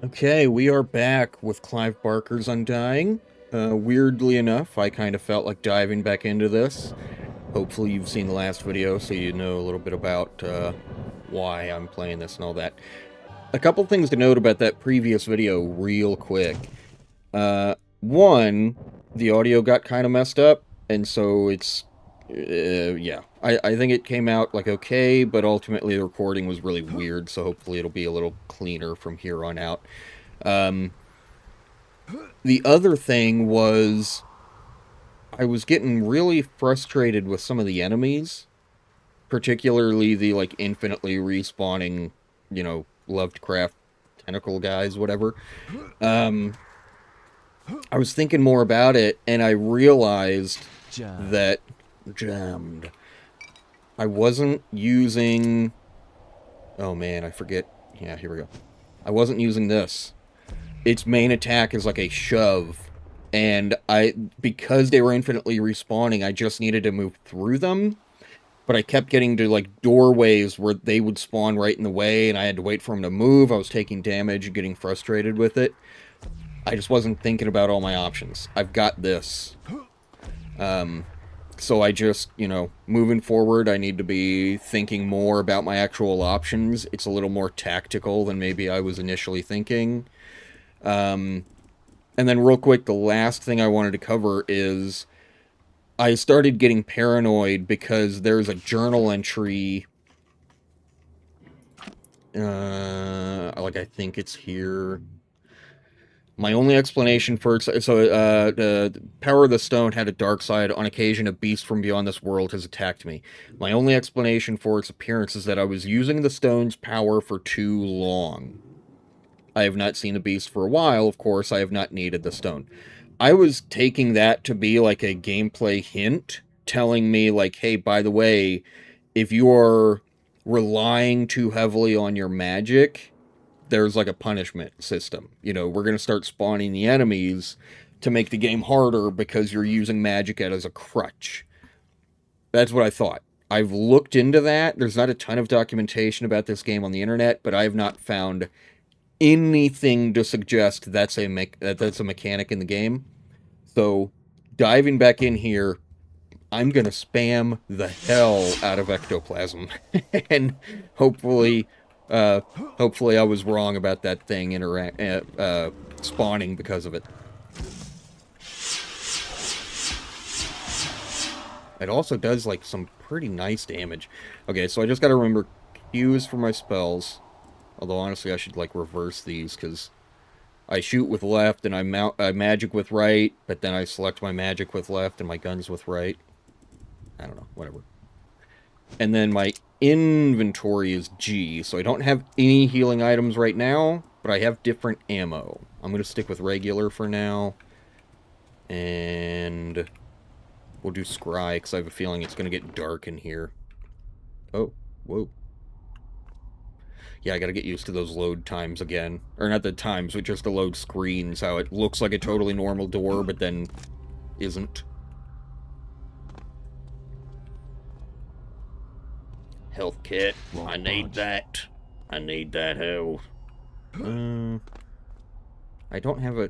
Okay, we are back with Clive Barker's Undying. Weirdly enough, I kind of felt like diving back into this. Hopefully you've seen the last video so you know a little bit about why I'm playing this and all that. A couple things to note about that previous video real quick. One, the audio got kind of messed up, and so it's... yeah. I think it came out, like, okay, but ultimately the recording was really weird, so hopefully it'll be a little cleaner from here on out. Um, the other thing was I was getting really frustrated with some of the enemies, particularly the, like, infinitely respawning, Lovecraft tentacle guys, whatever. Um, I was thinking more about it, and I realized that... Jammed. I wasn't using... Oh man, I forget. Yeah, here we go. I wasn't using this. Its main attack is like a shove, and because they were infinitely respawning, I just needed to move through them, but I kept getting to, like, doorways where they would spawn right in the way, and I had to wait for them to move. I was taking damage and getting frustrated with it. I just wasn't thinking about all my options. I've got this. So I just, moving forward, I need to be thinking more about my actual options. It's a little more tactical than maybe I was initially thinking. And then real quick, the last thing I wanted to cover is I started getting paranoid because there's a journal entry. I think it's here. My only explanation for it, the power of the stone had a dark side. On occasion, a beast from beyond this world has attacked me. My only explanation for its appearance is that I was using the stone's power for too long. I have not seen the beast for a while, of course. I have not needed the stone. I was taking that to be like a gameplay hint, telling me, like, hey, by the way, if you are relying too heavily on your magic, there's like a punishment system. We're going to start spawning the enemies to make the game harder because you're using magic as a crutch. That's what I thought. I've looked into that. There's not a ton of documentation about this game on the internet, but I have not found anything to suggest that's a mechanic in the game. So, diving back in here, I'm gonna spam the hell out of ectoplasm, and hopefully, hopefully I was wrong about that thing spawning because of it. It also does, like, some pretty nice damage. Okay, so I just gotta remember Q's for my spells. Although, honestly, I should, like, reverse these, because I shoot with left, and I magic with right, but then I select my magic with left and my guns with right. I don't know, whatever. And then my inventory is G, so I don't have any healing items right now, but I have different ammo. I'm going to stick with regular for now. And we'll do scry, because I have a feeling it's going to get dark in here. Oh, whoa. Yeah, I gotta get used to those load times again. Or not the times, but just the load screens, how it looks like a totally normal door, but then isn't. Health kit. I need that. I need that health. I don't have a...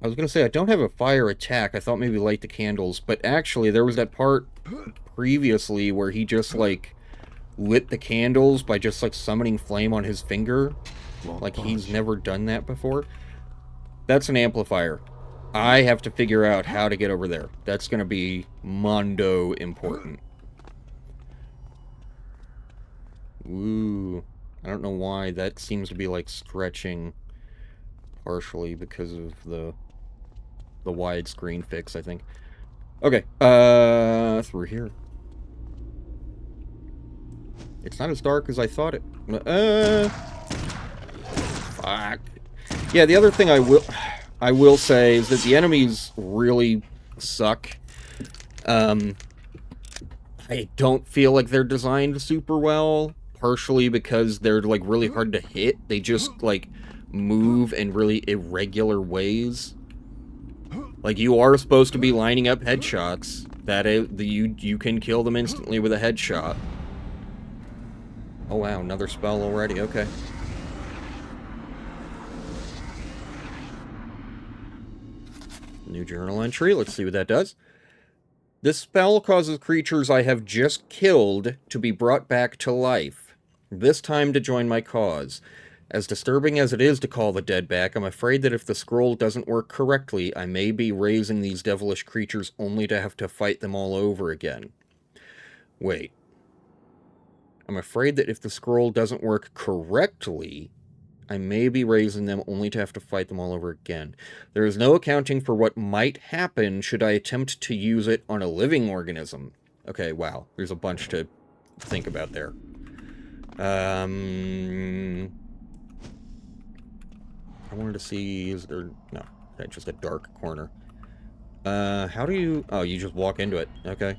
I was gonna say, I don't have a fire attack. I thought maybe light the candles, but actually, there was that part previously where he just, like, lit the candles by just, like, summoning flame on his finger. Like, he's never done that before. That's an amplifier. I have to figure out how to get over there. That's gonna be mondo important. Ooh. I don't know why. That seems to be, like, stretching partially because of the widescreen fix, I think. Okay, through here. It's not as dark as I thought it. Fuck. Yeah, the other thing I will say is that the enemies really suck. I don't feel like they're designed super well, partially because they're, like, really hard to hit. They just, like, move in really irregular ways. Like, you are supposed to be lining up headshots. You can kill them instantly with a headshot. Oh wow, another spell already, okay. New journal entry. Let's see what that does. This spell causes creatures I have just killed to be brought back to life. This time to join my cause. As disturbing as it is to call the dead back, I'm afraid that if the scroll doesn't work correctly, I may be raising these devilish creatures only to have to fight them all over again. Wait. I'm afraid that if the scroll doesn't work correctly, I may be raising them only to have to fight them all over again. There is no accounting for what might happen should I attempt to use it on a living organism. Okay, wow. There's a bunch to think about there. I wanted to see... Is there... No. That's just a dark corner. How do you... Oh, you just walk into it. Okay.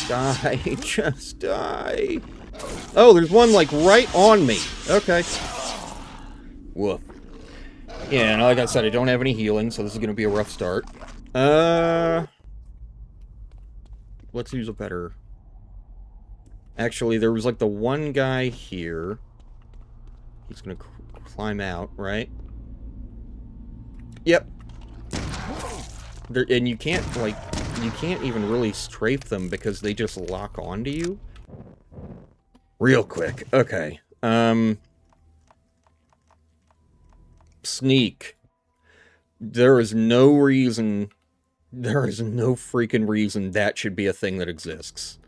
Die. Just die. Oh, there's one, like, right on me. Okay. Woof. Yeah, and like I said, I don't have any healing, so this is gonna be a rough start. Let's use a better... Actually, there was, like, the one guy here. He's gonna climb out, right? Yep. And you can't, like... You can't even really strafe them because they just lock onto you. Real quick. Okay. Sneak. There is no reason... There is no freaking reason that should be a thing that exists.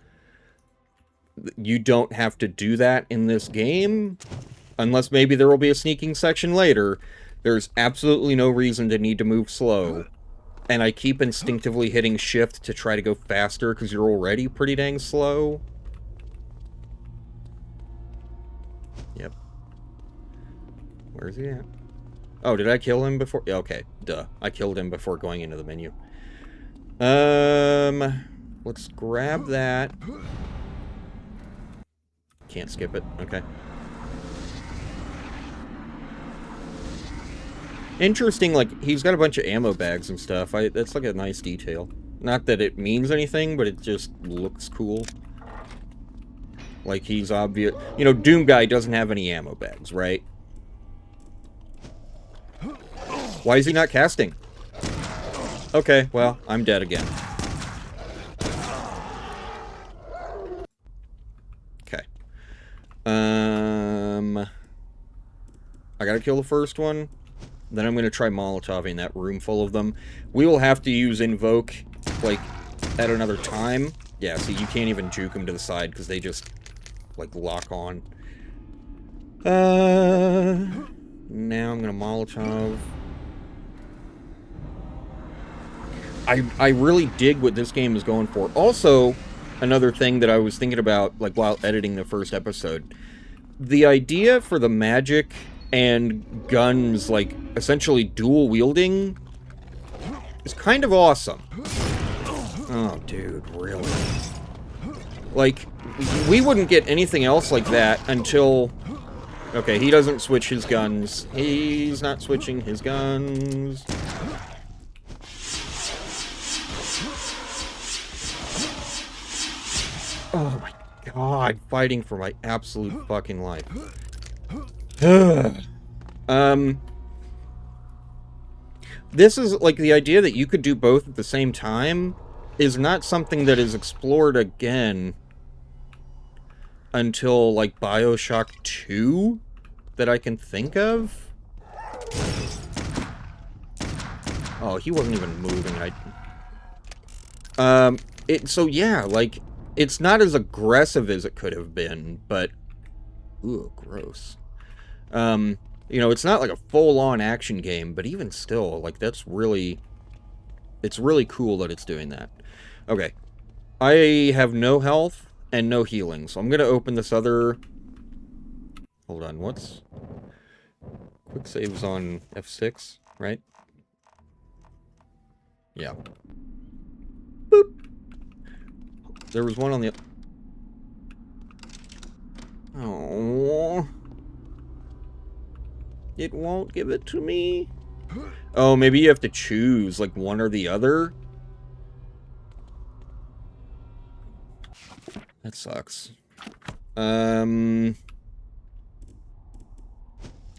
You don't have to do that in this game. Unless maybe there will be a sneaking section later. There's absolutely no reason to need to move slow. And I keep instinctively hitting shift to try to go faster because you're already pretty dang slow. Yep. Where's he at? Oh, did I kill him before? Yeah, okay, duh. I killed him before going into the menu. Let's grab that. Can't skip it. Okay. Interesting, like, he's got a bunch of ammo bags and stuff. That's like a nice detail. Not that it means anything, but it just looks cool. Like, he's obvious... You know, Doom Guy doesn't have any ammo bags, right? Why is he not casting? Okay, well, I'm dead again. Okay. I gotta kill the first one. Then I'm going to try Molotoving that room full of them. We will have to use Invoke, like, at another time. Yeah, see, you can't even juke them to the side, because they just, like, lock on. Now I'm going to Molotov. I really dig what this game is going for. Also, another thing that I was thinking about, like, while editing the first episode. The idea for the magic... and guns, like, essentially dual wielding is kind of awesome. Oh, dude, really? Like, we wouldn't get anything else like that until... Okay, he doesn't switch his guns. He's not switching his guns. Oh my god, fighting for my absolute fucking life. This is, like, the idea that you could do both at the same time is not something that is explored again until, like, BioShock 2 that I can think of. Oh, he wasn't even moving. So yeah, like, it's not as aggressive as it could have been, but... Ooh, gross. You know, it's not like a full-on action game, but even still, like, that's really... It's really cool that it's doing that. Okay. I have no health and no healing, so I'm gonna open this other... Hold on, what's... Quick saves on F6, right? Yeah. Boop! There was one on the... Oh. It won't give it to me. Oh, maybe you have to choose, like, one or the other? That sucks.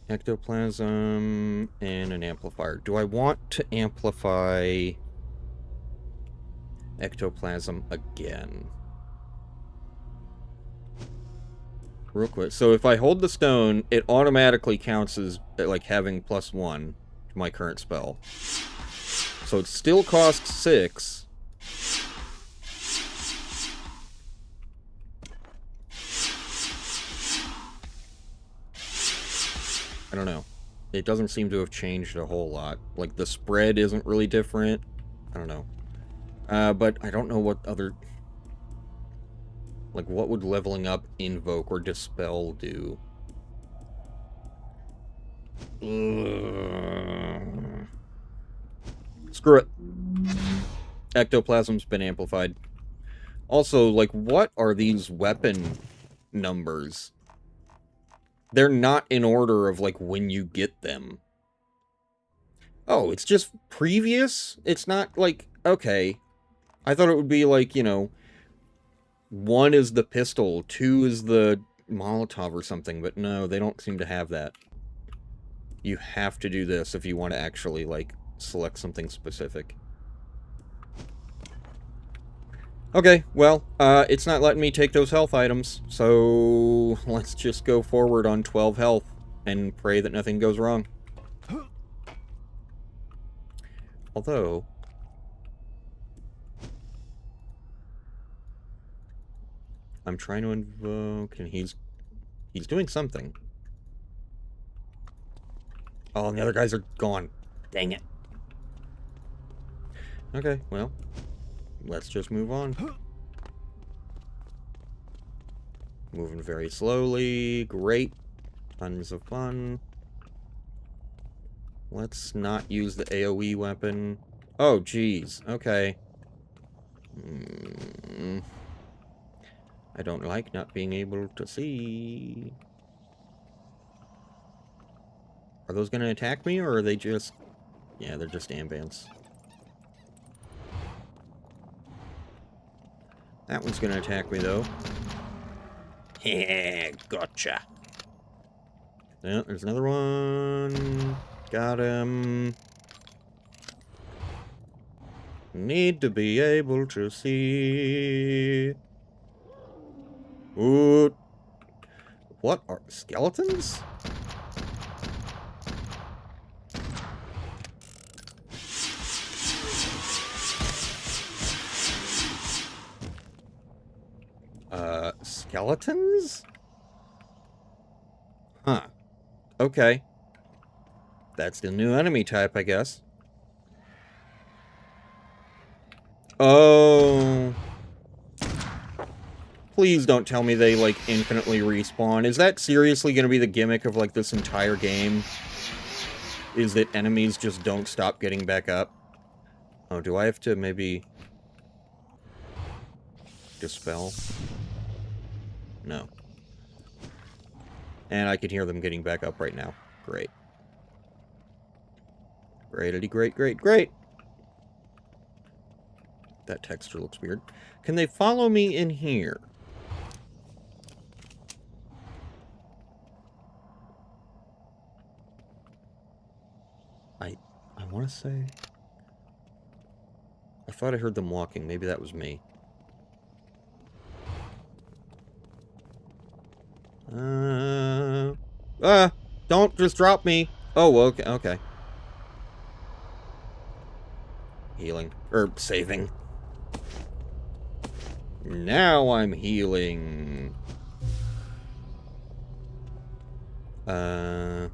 Ectoplasm and an amplifier. Do I want to amplify ectoplasm again? Real quick. So if I hold the stone, it automatically counts as like having +1 to my current spell. So it still costs 6. I don't know. It doesn't seem to have changed a whole lot. Like, the spread isn't really different. I don't know. But I don't know what other... Like, what would leveling up Invoke or Dispel do? Screw it. Ectoplasm's been amplified. Also, like, what are these weapon numbers? They're not in order of, like, when you get them. Oh, it's just previous? It's not, like, okay. I thought it would be, like, you know, 1 is the pistol, 2 is the Molotov or something, but no, they don't seem to have that. You have to do this if you want to actually, like, select something specific. Okay, well, it's not letting me take those health items, so let's just go forward on 12 health and pray that nothing goes wrong. Although... I'm trying to invoke, and he's doing something. Oh, and the other guys are gone. Dang it. Okay, well, let's just move on. Moving very slowly. Great. Tons of fun. Let's not use the AoE weapon. Oh, jeez. Okay. I don't like not being able to see. Are those going to attack me, or are they just... Yeah, they're just ambience. That one's going to attack me, though. Yeah, gotcha. Yeah, there's another one. Got him. Need to be able to see. Ooh. What are skeletons? Skeletons? Huh. Okay. That's the new enemy type, I guess. Oh. Please don't tell me they, like, infinitely respawn. Is that seriously gonna be the gimmick of, like, this entire game? Is that enemies just don't stop getting back up? Oh, do I have to maybe... Dispel? No. And I can hear them getting back up right now. Great. Greatity, great, great, great! That texture looks weird. Can they follow me in here? I want to say... I thought I heard them walking. Maybe that was me. Don't just drop me. Oh, okay, okay. Healing. Or saving. Now I'm healing. That...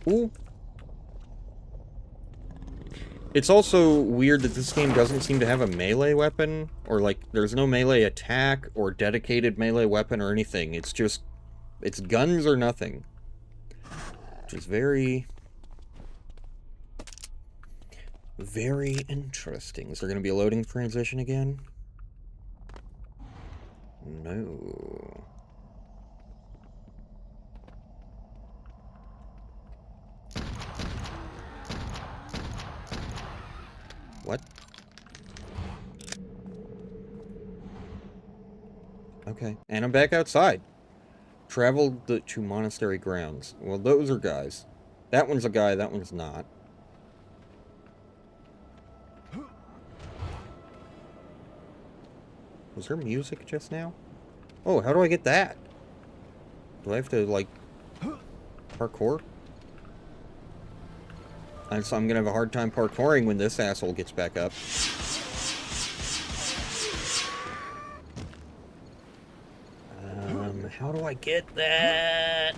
Ooh. It's also weird that this game doesn't seem to have a melee weapon, or, like, there's no melee attack or dedicated melee weapon or anything. It's just... it's guns or nothing. Which is very... very interesting. Is there going to be a loading transition again? No. Okay, and I'm back outside. Traveled to monastery grounds. Well, those are guys. That one's a guy, that one's not. Was there music just now? Oh, how do I get that? Do I have to, like, parkour? So I'm gonna have a hard time parkouring when this asshole gets back up. How do I get that?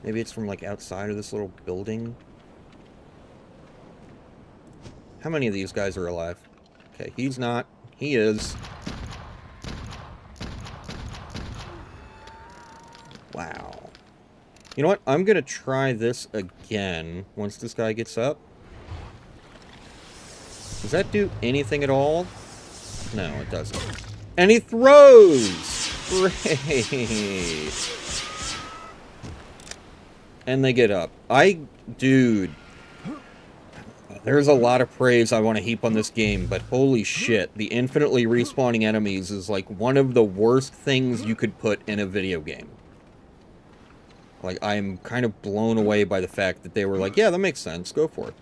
Maybe it's from, like, outside of this little building? How many of these guys are alive? Okay, he's not. He is. Wow. You know what? I'm gonna try this again once this guy gets up. Does that do anything at all? No, it doesn't. And he throws! Great! And they get up. Dude. There's a lot of praise I want to heap on this game, but holy shit, the infinitely respawning enemies is like one of the worst things you could put in a video game. Like, I'm kind of blown away by the fact that they were like, yeah, that makes sense, go for it.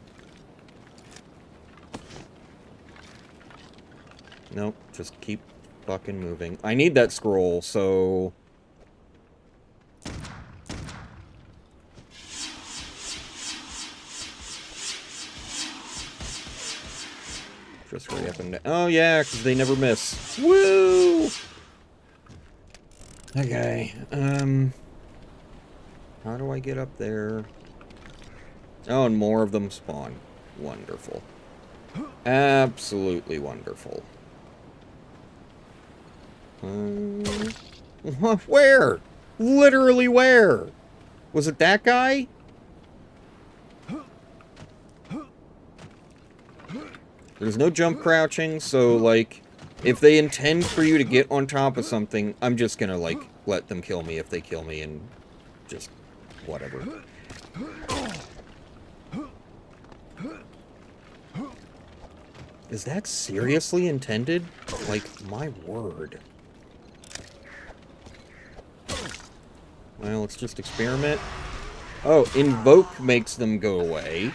Nope, just keep fucking moving. I need that scroll, so... Just hurry up and... Oh, yeah, because they never miss. Woo! Okay, how do I get up there? Oh, and more of them spawn. Wonderful. Absolutely wonderful. Where? Literally where? Was it that guy? There's no jump crouching, so, like, if they intend for you to get on top of something, I'm just gonna, like, let them kill me if they kill me and just whatever. Is that seriously intended? Like, my word. Well, let's just experiment. Oh, invoke makes them go away.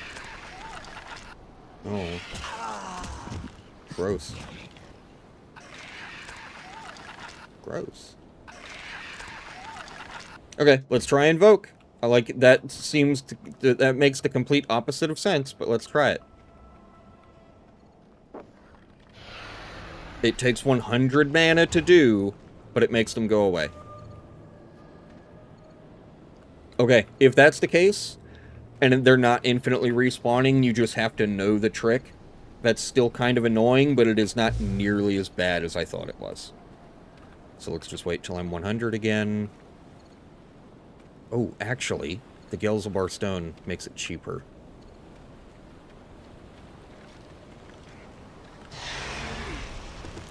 Oh. Gross. Gross. Okay, let's try invoke. I like that. That makes the complete opposite of sense, but let's try it. It takes 100 mana to do, but it makes them go away. Okay, if that's the case, and they're not infinitely respawning, you just have to know the trick. That's still kind of annoying, but it is not nearly as bad as I thought it was. So let's just wait till I'm 100 again. Oh, actually, the Gelzabar Stone makes it cheaper.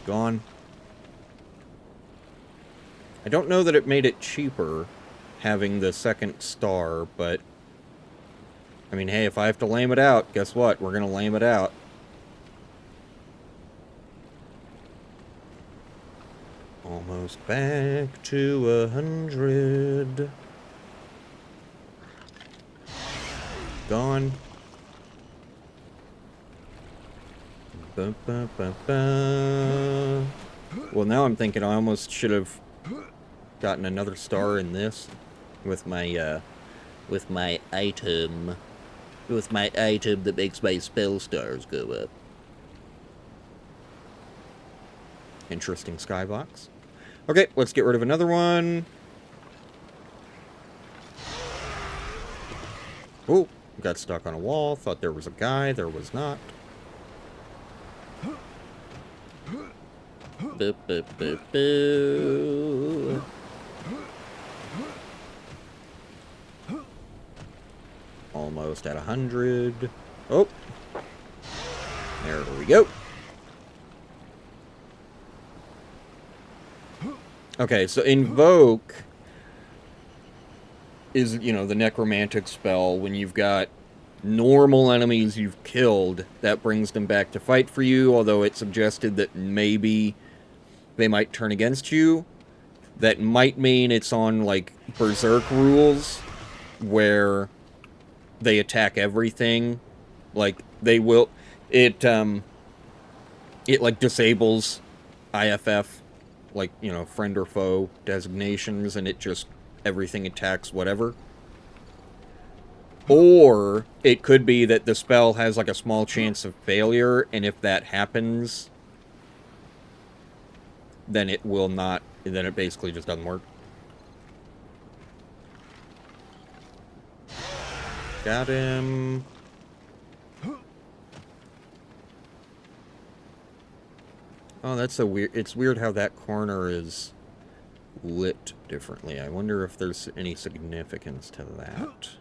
Gone. I don't know that it made it cheaper, having the second star, but... I mean, hey, if I have to lame it out, guess what? We're gonna lame it out. Almost back to 100. Gone. Ba, ba, ba, ba. Well, now I'm thinking I almost should have gotten another star in this with my item. With my item that makes my spell stars go up. Interesting skybox. Okay, let's get rid of another one. Oh, got stuck on a wall. Thought there was a guy. There was not. Boop, boop, boop, boop. Almost at 100. Oh. There we go. Okay, so invoke is, you know, the necromantic spell. When you've got normal enemies you've killed, that brings them back to fight for you, although it suggested that maybe they might turn against you. That might mean it's on, like, Berserk rules, where they attack everything. Like, they will... It, like, disables IFF, like, you know, friend or foe designations, and it just... everything attacks whatever. Or it could be that the spell has, like, a small chance of failure, and if that happens, then it will not... then it basically just doesn't work. Got him. Oh, that's so weird. It's weird how that corner is lit differently. I wonder if there's any significance to that.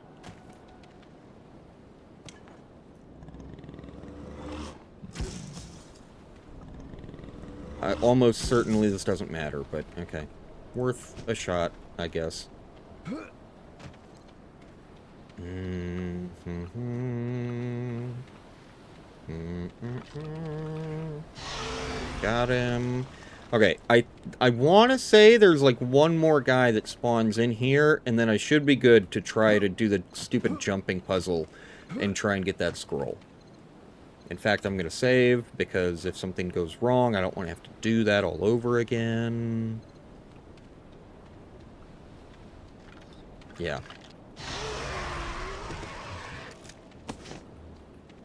Almost certainly this doesn't matter, but okay. Worth a shot, I guess. Got him. Okay, I want to say there's like one more guy that spawns in here, and then I should be good to try to do the stupid jumping puzzle and try and get that scroll. In fact, I'm going to save, because if something goes wrong, I don't want to have to do that all over again. Yeah.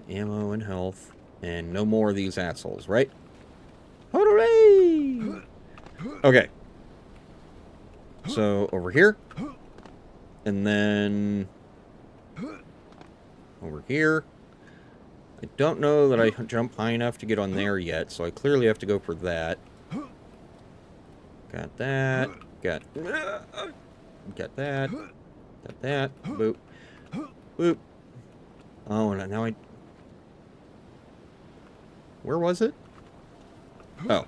Ammo and health. And no more of these assholes, right? Hooray! Okay. So, over here. And then... over here. I don't know that I jump high enough to get on there yet, so I clearly have to go for that. Got that. Got that. Got that. Boop. Boop. Oh, and now I... where was it? Oh.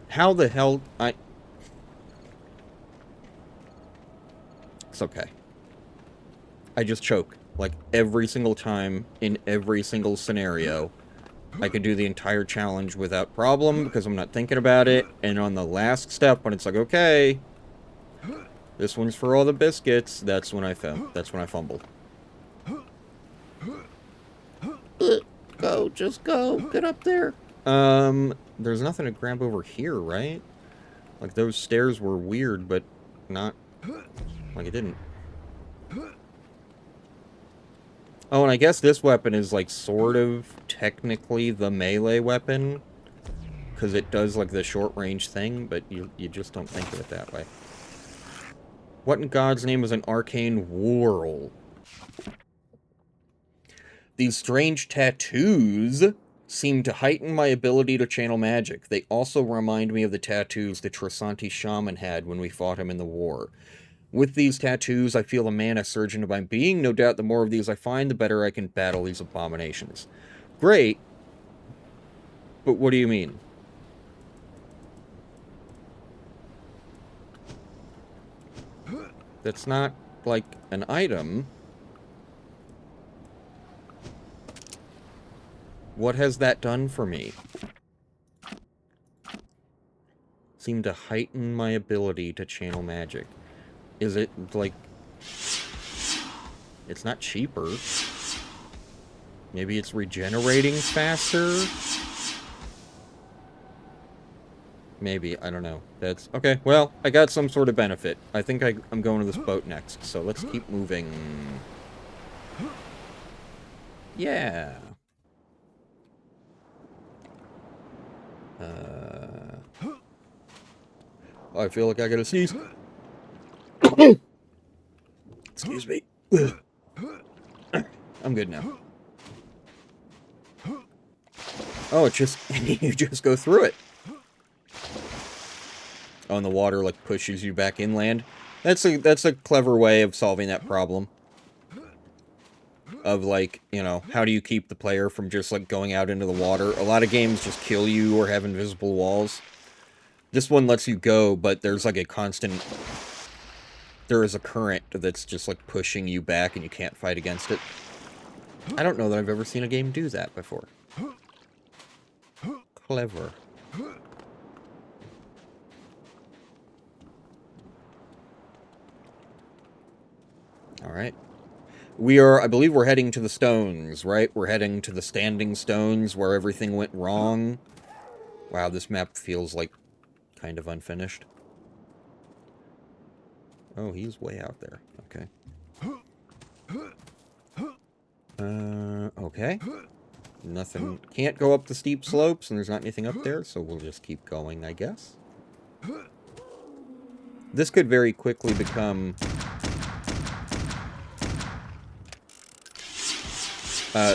How the hell... It's okay. I just choke. Like, every single time, in every single scenario. I can do the entire challenge without problem, because I'm not thinking about it. And on the last step, when it's like, okay, this one's for all the biscuits, that's when I fumble. Go, just go, get up there. There's nothing to grab over here, right? Like, those stairs were weird, but not... like, it didn't. Oh, and I guess this weapon is, like, sort of technically the melee weapon. Because it does, like, the short-range thing, but you just don't think of it that way. What in God's name is an arcane whorl? These strange tattoos seem to heighten my ability to channel magic. They also remind me of the tattoos the Trasanti shaman had when we fought him in the war. With these tattoos, I feel a mana surge into my being. No doubt the more of these I find, the better I can battle these abominations. Great. But what do you mean? That's not, like, an item. What has that done for me? Seem to heighten my ability to channel magic. Is it, like... it's not cheaper. Maybe it's regenerating faster? Maybe, I don't know. That's... okay, well, I got some sort of benefit. I think I'm going to this boat next, so let's keep moving. Yeah. I feel like I gotta sneeze. Excuse me. I'm good now. Oh, it just... you just go through it. Oh, and the water, like, pushes you back inland. That's a clever way of solving that problem. Of, like, you know, how do you keep the player from just, like, going out into the water? A lot of games just kill you or have invisible walls. This one lets you go, but there's, like, a constant... there is a current that's just, like, pushing you back and you can't fight against it. I don't know that I've ever seen a game do that before. Clever. Alright. We are, I believe we're heading to the stones, right? We're heading to the standing stones where everything went wrong. Wow, this map feels like kind of unfinished. Oh, he's way out there. Okay. Okay. Nothing. Can't go up the steep slopes, and there's not anything up there, so we'll just keep going, I guess. This could very quickly become...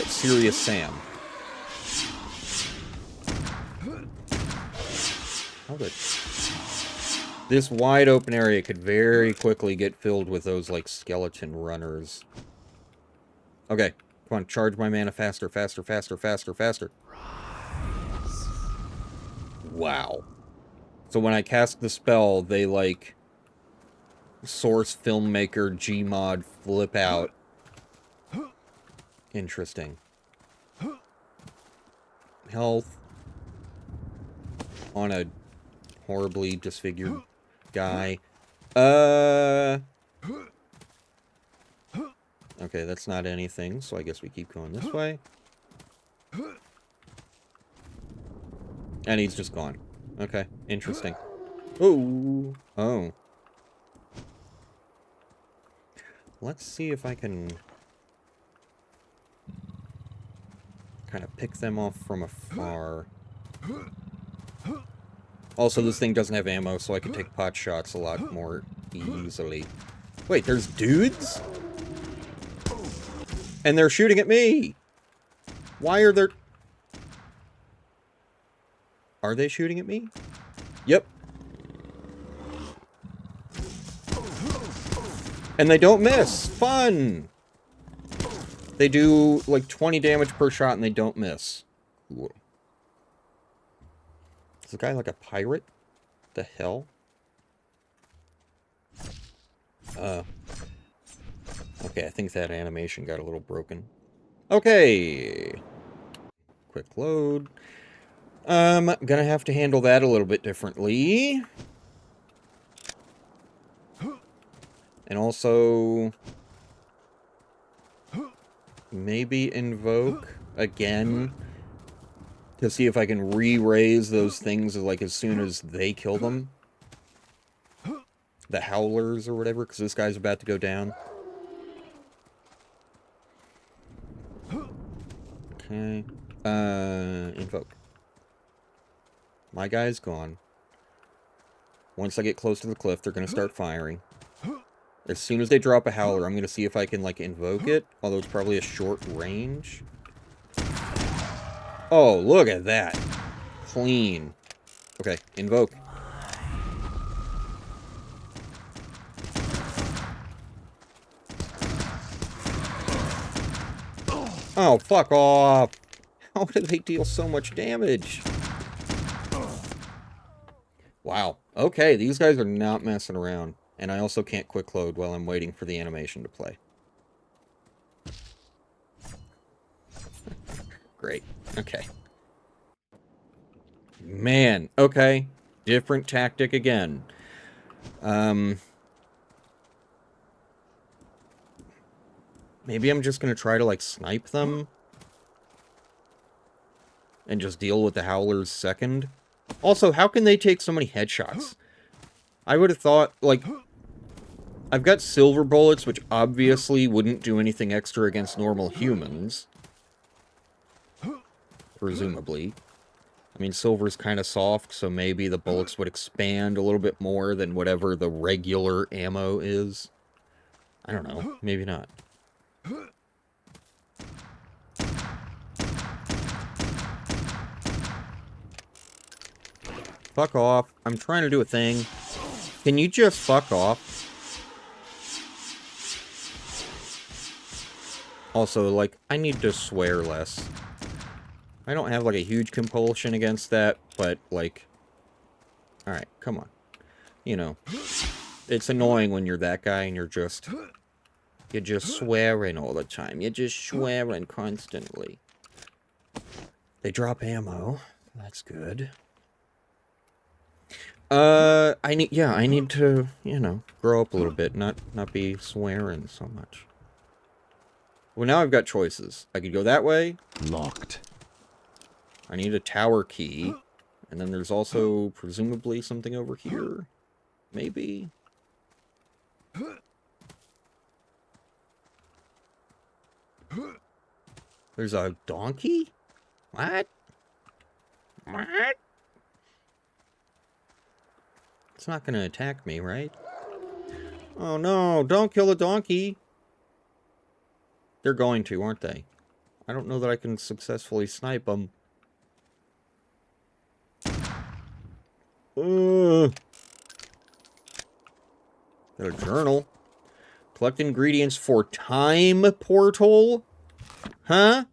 Serious Sam. How did... This wide open area could very quickly get filled with those, like, skeleton runners. Okay. Come on, charge my mana faster, faster, faster, faster, faster. Wow. So when I cast the spell, they, like... Source filmmaker Gmod flip out. Interesting. Health. On a horribly disfigured guy. Okay, that's not anything, so I guess we keep going this way. And he's just gone. Okay, interesting. Ooh. Oh. Let's see if I can kind of pick them off from afar. Also, this thing doesn't have ammo, so I can take pot shots a lot more easily. Wait, there's dudes? And they're shooting at me! Why are there... Are they shooting at me? Yep. And they don't miss! Fun! They do, like, 20 damage per shot and they don't miss. Cool. Is the guy like a pirate? The hell? Okay, I think that animation got a little broken. Okay. Quick load. Gonna have to handle that a little bit differently. And also... maybe invoke again to see if I can re-raise those things like as soon as they kill them. The howlers or whatever, because this guy's about to go down. Okay. Invoke. My guy's gone. Once I get close to the cliff, they're going to start firing. As soon as they drop a howler, I'm going to see if I can, like, invoke it. Although it's probably a short range. Oh, look at that. Clean. Okay, invoke. Oh, fuck off. How did they deal so much damage? Wow. Okay, these guys are not messing around. And I also can't quick load while I'm waiting for the animation to play. Great. Okay. Man. Okay. Different tactic again. Maybe I'm just gonna try to, like, snipe them. And just deal with the howlers second. Also, how can they take so many headshots? I would have thought, like... I've got silver bullets, which obviously wouldn't do anything extra against normal humans. Presumably. I mean, silver's kind of soft, so maybe the bullets would expand a little bit more than whatever the regular ammo is. I don't know. Maybe not. Fuck off. I'm trying to do a thing. Can you just fuck off? Also, like, I need to swear less. I don't have, like, a huge compulsion against that, but, like... Alright, come on. You know. It's annoying when you're that guy and you're just swearing all the time. You're just swearing constantly. They drop ammo. That's good. I need to, you know, grow up a little bit, not be swearing so much. Well, now I've got choices. I could go that way. Locked. I need a tower key. And then there's also, presumably, something over here. Maybe? There's a donkey? What? What? It's not gonna attack me, right? Oh no, don't kill the donkey! They're going to, aren't they? I don't know that I can successfully snipe them. Got a journal. Collect ingredients for time portal? Huh?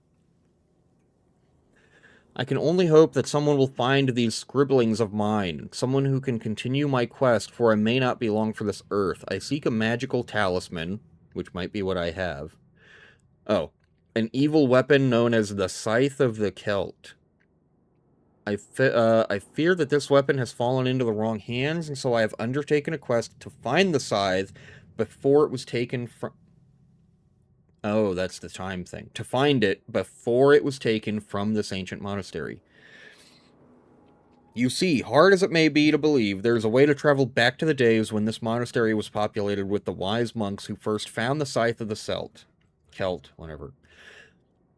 I can only hope that someone will find these scribblings of mine. Someone who can continue my quest, for I may not be long for this earth. I seek a magical talisman, which might be what I have. Oh. An evil weapon known as the Scythe of the Celt. I fear that this weapon has fallen into the wrong hands, and so I have undertaken a quest to find the scythe before it was taken from... Oh, that's the time thing. To find it before it was taken from this ancient monastery. You see, hard as it may be to believe, there is a way to travel back to the days when this monastery was populated with the wise monks who first found the Scythe of the Celt, whatever.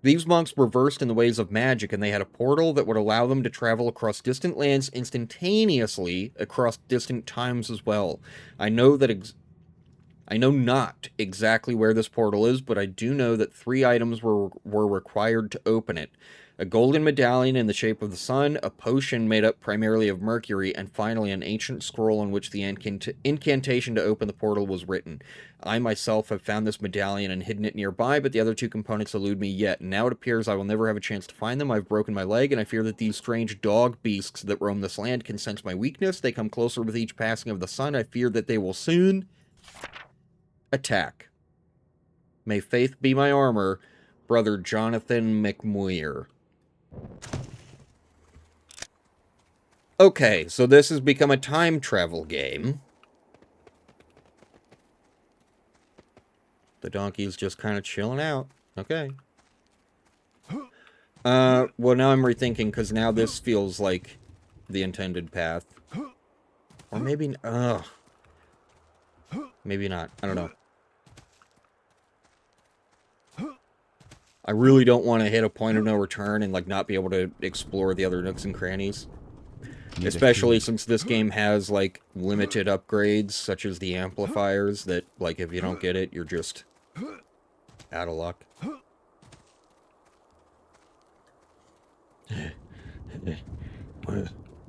These monks were versed in the ways of magic, and they had a portal that would allow them to travel across distant lands instantaneously, across distant times as well. I know not exactly where this portal is, but I do know that 3 items were required to open it. A golden medallion in the shape of the sun, a potion made up primarily of mercury, and finally an ancient scroll on which the incantation to open the portal was written. I myself have found this medallion and hidden it nearby, but the other 2 components elude me yet. Now it appears I will never have a chance to find them. I've broken my leg, and I fear that these strange dog beasts that roam this land can sense my weakness. They come closer with each passing of the sun. I fear that they will soon attack. May faith be my armor, Brother Jonathan McMuir. Okay, so this has become a time travel game. The donkey's just kind of chilling out. Okay. Well, now I'm rethinking, because now this feels like the intended path. Or maybe... maybe not. I don't know. I really don't want to hit a point of no return and, like, not be able to explore the other nooks and crannies. Especially since this game has, like, limited upgrades, such as the amplifiers, that, like, if you don't get it, you're just out of luck.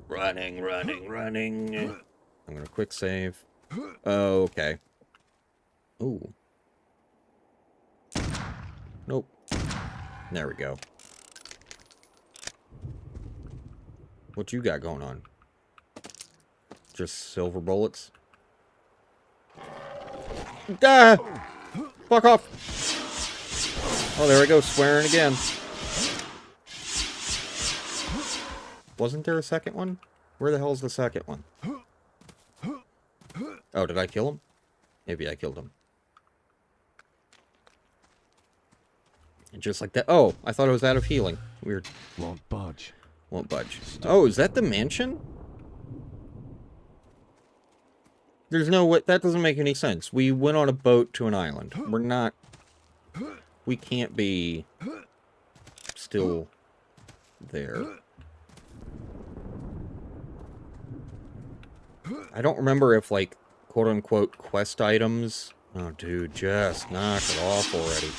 Running. I'm gonna quick save. Oh, okay. Ooh. Nope. There we go. What you got going on? Just silver bullets? Ah! Fuck off! Oh, there I go, swearing again. Wasn't there a second one? Where the hell's the second one? Oh, did I kill him? Maybe I killed him. And just like that. Oh, I thought it was out of healing. Weird. Won't budge. Won't budge. Oh, is that the mansion? There's no way. That doesn't make any sense. We went on a boat to an island. We're not... We can't be still there. I don't remember if, like, quote-unquote quest items... Oh, dude, just knock it off already.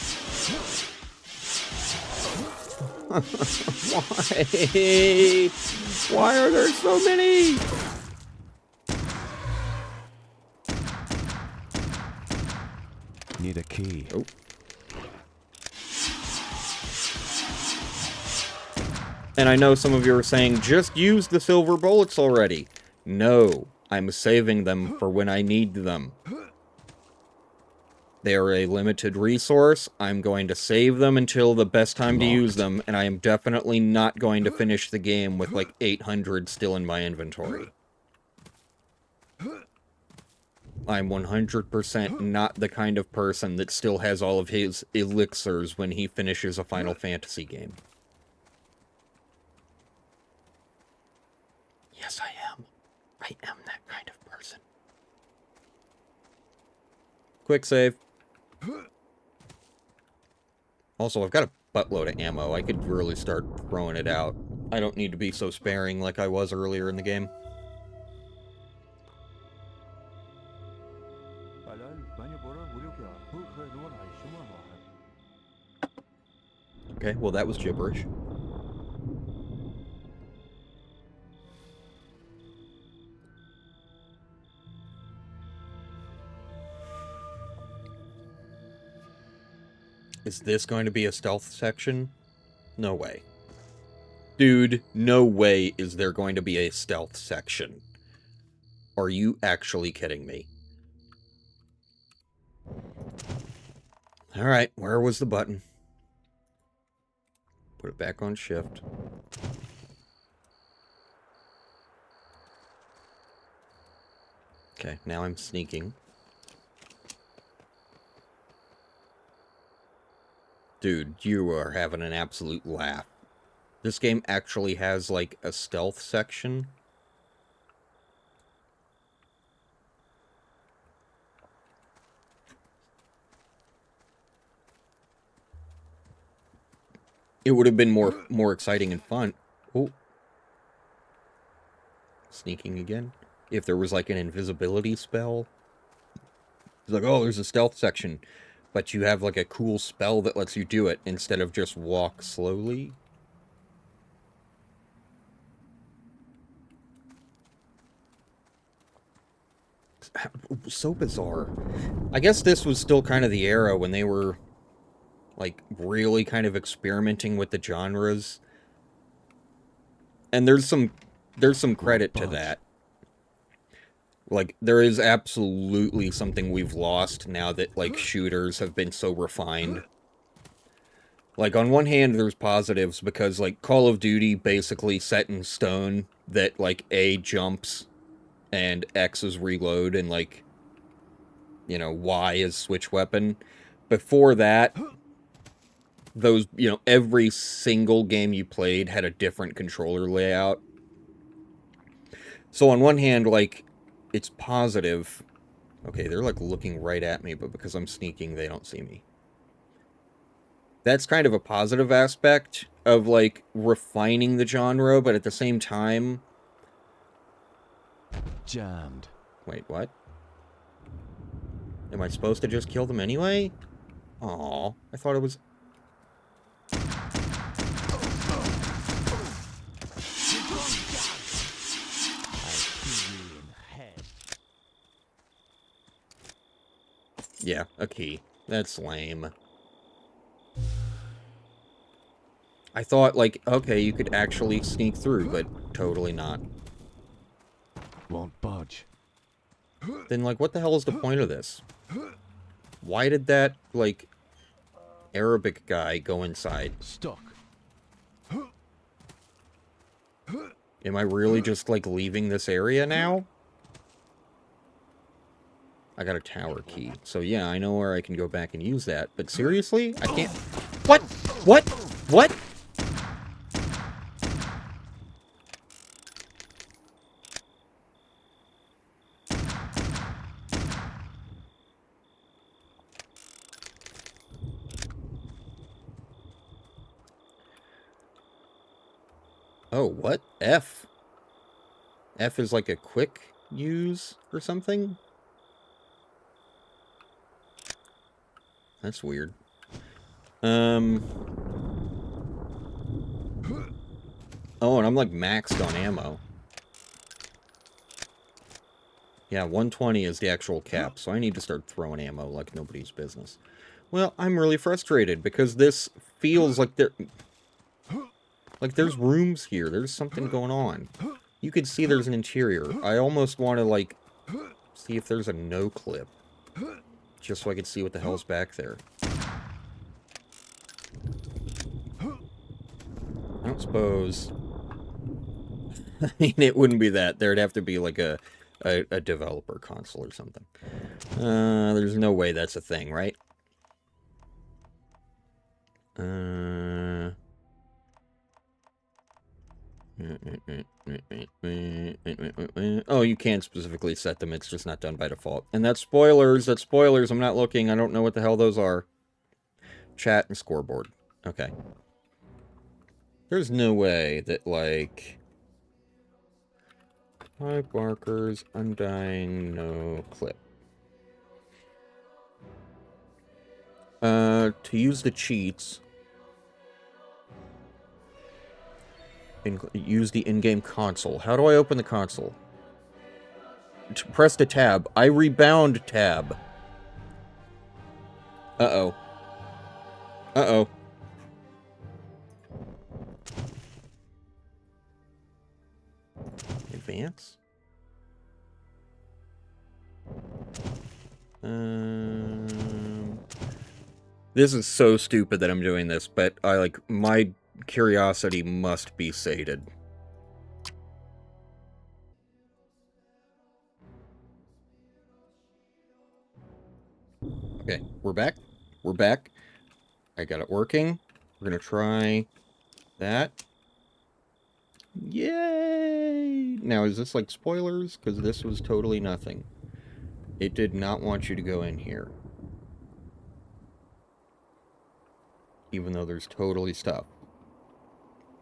Why? Why are there so many? Need a key. Oh. And I know some of you are saying, just use the silver bullets already. No, I'm saving them for when I need them. They are a limited resource. I'm going to save them until the best time to use them, and I am definitely not going to finish the game with like 800 still in my inventory. I'm 100% not the kind of person that still has all of his elixirs when he finishes a Final Fantasy game. Yes, I am. I am that kind of person. Quick save. Also, I've got a buttload of ammo. I could really start throwing it out. I don't need to be so sparing like I was earlier in the game. Okay, well that was gibberish. Is this going to be a stealth section? No way. Dude, no way is there going to be a stealth section. Are you actually kidding me? Alright, where was the button? Put it back on shift. Okay, now I'm sneaking. Dude, you are having an absolute laugh. This game actually has, like, a stealth section. It would have been more exciting and fun. Oh. Sneaking again. If there was, like, an invisibility spell. It's like, oh, there's a stealth section. But you have, like, a cool spell that lets you do it instead of just walk slowly. So bizarre. I guess this was still kind of the era when they were, like, really kind of experimenting with the genres. And there's some credit to that. Like, there is absolutely something we've lost now that, like, shooters have been so refined. Like, on one hand, there's positives because, like, Call of Duty basically set in stone that, like, A jumps and X is reload and, like, you know, Y is switch weapon. Before that, those, you know, every single game you played had a different controller layout. So on one hand, like, it's positive. Okay, they're, like, looking right at me, but because I'm sneaking, they don't see me. That's kind of a positive aspect of, like, refining the genre, but at the same time... Jammed. Wait, what? Am I supposed to just kill them anyway? Aw, I thought it was... Yeah, a key. That's lame. I thought, like, okay, you could actually sneak through, but totally not. Won't budge. Then, like, what the hell is the point of this? Why did that, like, Arabic guy go inside? Stuck. Am I really just, like, leaving this area now? I got a tower key. So, yeah, I know where I can go back and use that. But seriously? I can't... What? What? What? Oh, what? F? F is like a quick use or something? That's weird. Oh, and I'm like maxed on ammo. Yeah, 120 is the actual cap, so I need to start throwing ammo like nobody's business. Well, I'm really frustrated because this feels like there's rooms here. There's something going on. You could see there's an interior. I almost want to, like, see if there's a no-clip. just so I could see what the hell's back there. I don't suppose... I mean, it wouldn't be that. There'd have to be, like, a developer console or something. There's no way that's a thing, right? Oh, you can't specifically set them. It's just not done by default. And that's spoilers. That's spoilers. I'm not looking. I don't know what the hell those are. Chat and scoreboard. Okay. There's no way that, like... Clive Barker's Undying, no clip. To use the cheats... use the in-game console. How do I open the console? Press the tab. I rebound tab. Uh-oh. Uh-oh. Advance? This is so stupid that I'm doing this, but my curiosity must be sated. Okay, we're back. We're back. I got it working. We're gonna try that. Yay! Now, is this like spoilers? Because this was totally nothing. It did not want you to go in here. Even though there's totally stuff.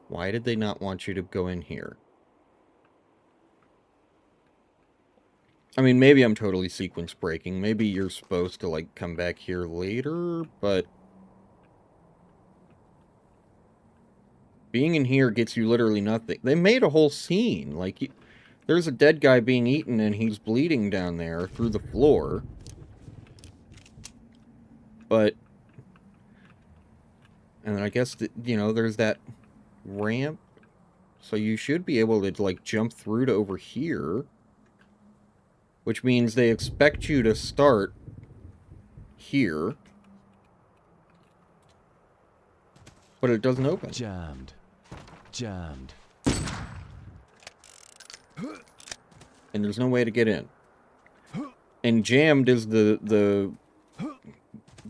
Why did they not want you to go in here? I mean, maybe I'm totally sequence breaking. Maybe you're supposed to, like, come back here later, but... being in here gets you literally nothing. They made a whole scene. Like, there's a dead guy being eaten and he's bleeding down there through the floor. But... and I guess, you know, there's that ramp. So you should be able to, like, jump through to over here. Which means they expect you to start here. But it doesn't open. Jammed. Jammed. And there's no way to get in. And jammed is the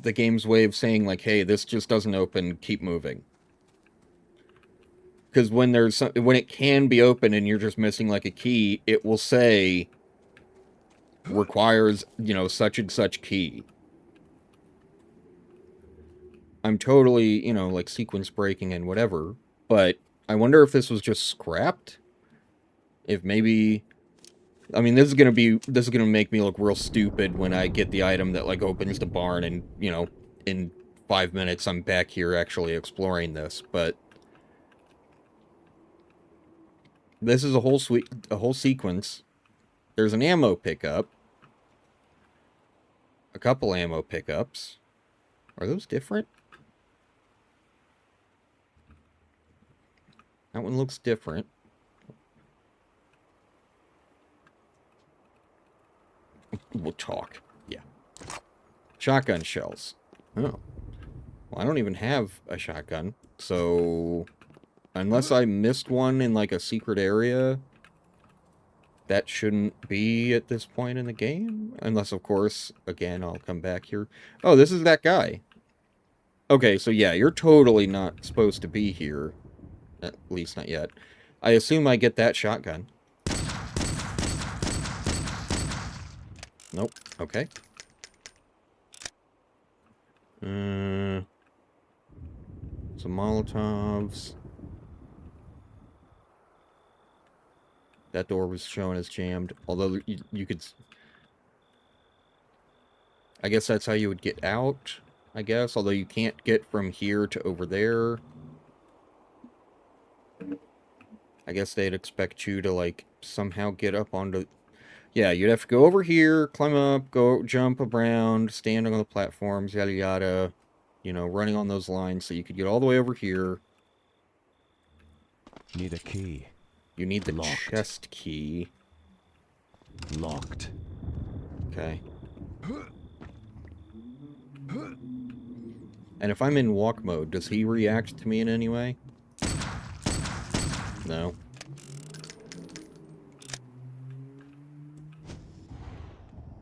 game's way of saying, like, hey, this just doesn't open, keep moving. Because when when it can be open and you're just missing, like, a key, it will say... requires, you know, such and such key. I'm totally, you know, like, sequence breaking and whatever, but I wonder if this was just scrapped? If maybe... I mean, this is gonna make me look real stupid when I get the item that, like, opens the barn and, you know, in 5 minutes I'm back here actually exploring this, but... this is a whole sequence. There's an ammo pickup. A couple ammo pickups. Are those different? That one looks different. We'll talk. Yeah. Shotgun shells. Oh. Well, I don't even have a shotgun. So, unless I missed one in, like, a secret area... that shouldn't be at this point in the game. Unless, of course, again, I'll come back here. Oh, this is that guy. Okay, so yeah, you're totally not supposed to be here. At least not yet. I assume I get that shotgun. Nope. Okay. Some Molotovs. That door was shown as jammed, although you could... I guess that's how you would get out, I guess, although you can't get from here to over there. I guess they'd expect you to, like, somehow get up onto... yeah, you'd have to go over here, climb up, go jump around, stand on the platforms, yada yada. You know, running on those lines so you could get all the way over here. Need a key. You need the Locked. chest key. Locked. Okay. And if I'm in walk mode, does he react to me in any way? No.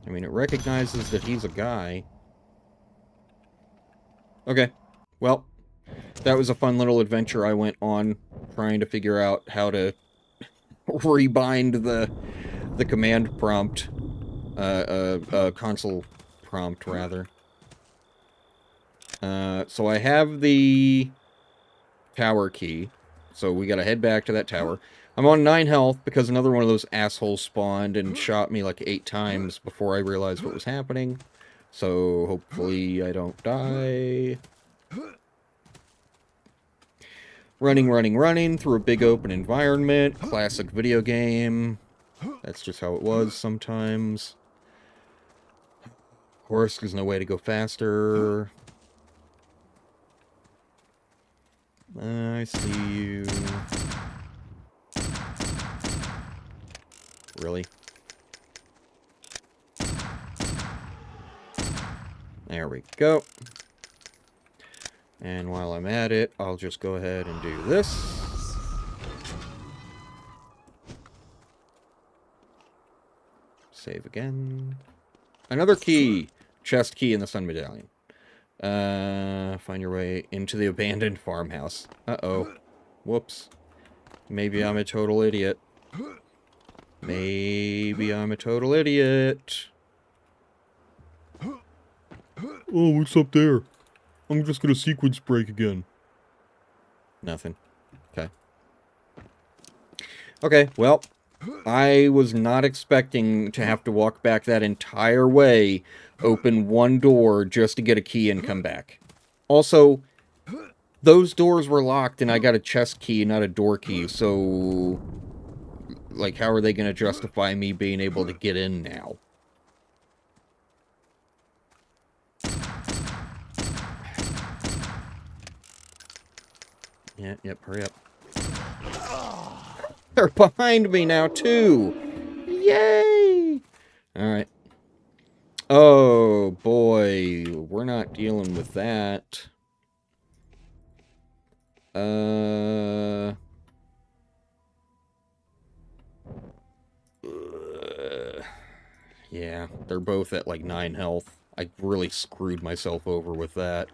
I mean, it recognizes that he's a guy. Okay. Well, that was a fun little adventure I went on, trying to figure out how to rebind the command prompt, console prompt, rather. So I have the tower key, so we gotta head back to that tower. I'm on 9 health because another one of those assholes spawned and shot me like 8 times before I realized what was happening. So hopefully I don't die. Running through a big open environment. Classic video game. That's just how it was sometimes. Of course, there's no way to go faster. I see you. Really? There we go. And while I'm at it, I'll just go ahead and do this. Save again. Another key! Chest key in the Sun Medallion. Find your way into the abandoned farmhouse. Uh-oh. Whoops. Maybe I'm a total idiot. Maybe I'm a total idiot. Oh, what's up there? I'm just gonna sequence break again. Nothing. Okay. Okay, well, I was not expecting to have to walk back that entire way, open one door just to get a key and come back. Also, those doors were locked and I got a chest key, not a door key, so... like, how are they gonna justify me being able to get in now? Yep, hurry up. They're behind me now, too! Yay! Alright. Oh, boy. We're not dealing with that. Yeah, they're both at like 9 health. I really screwed myself over with that.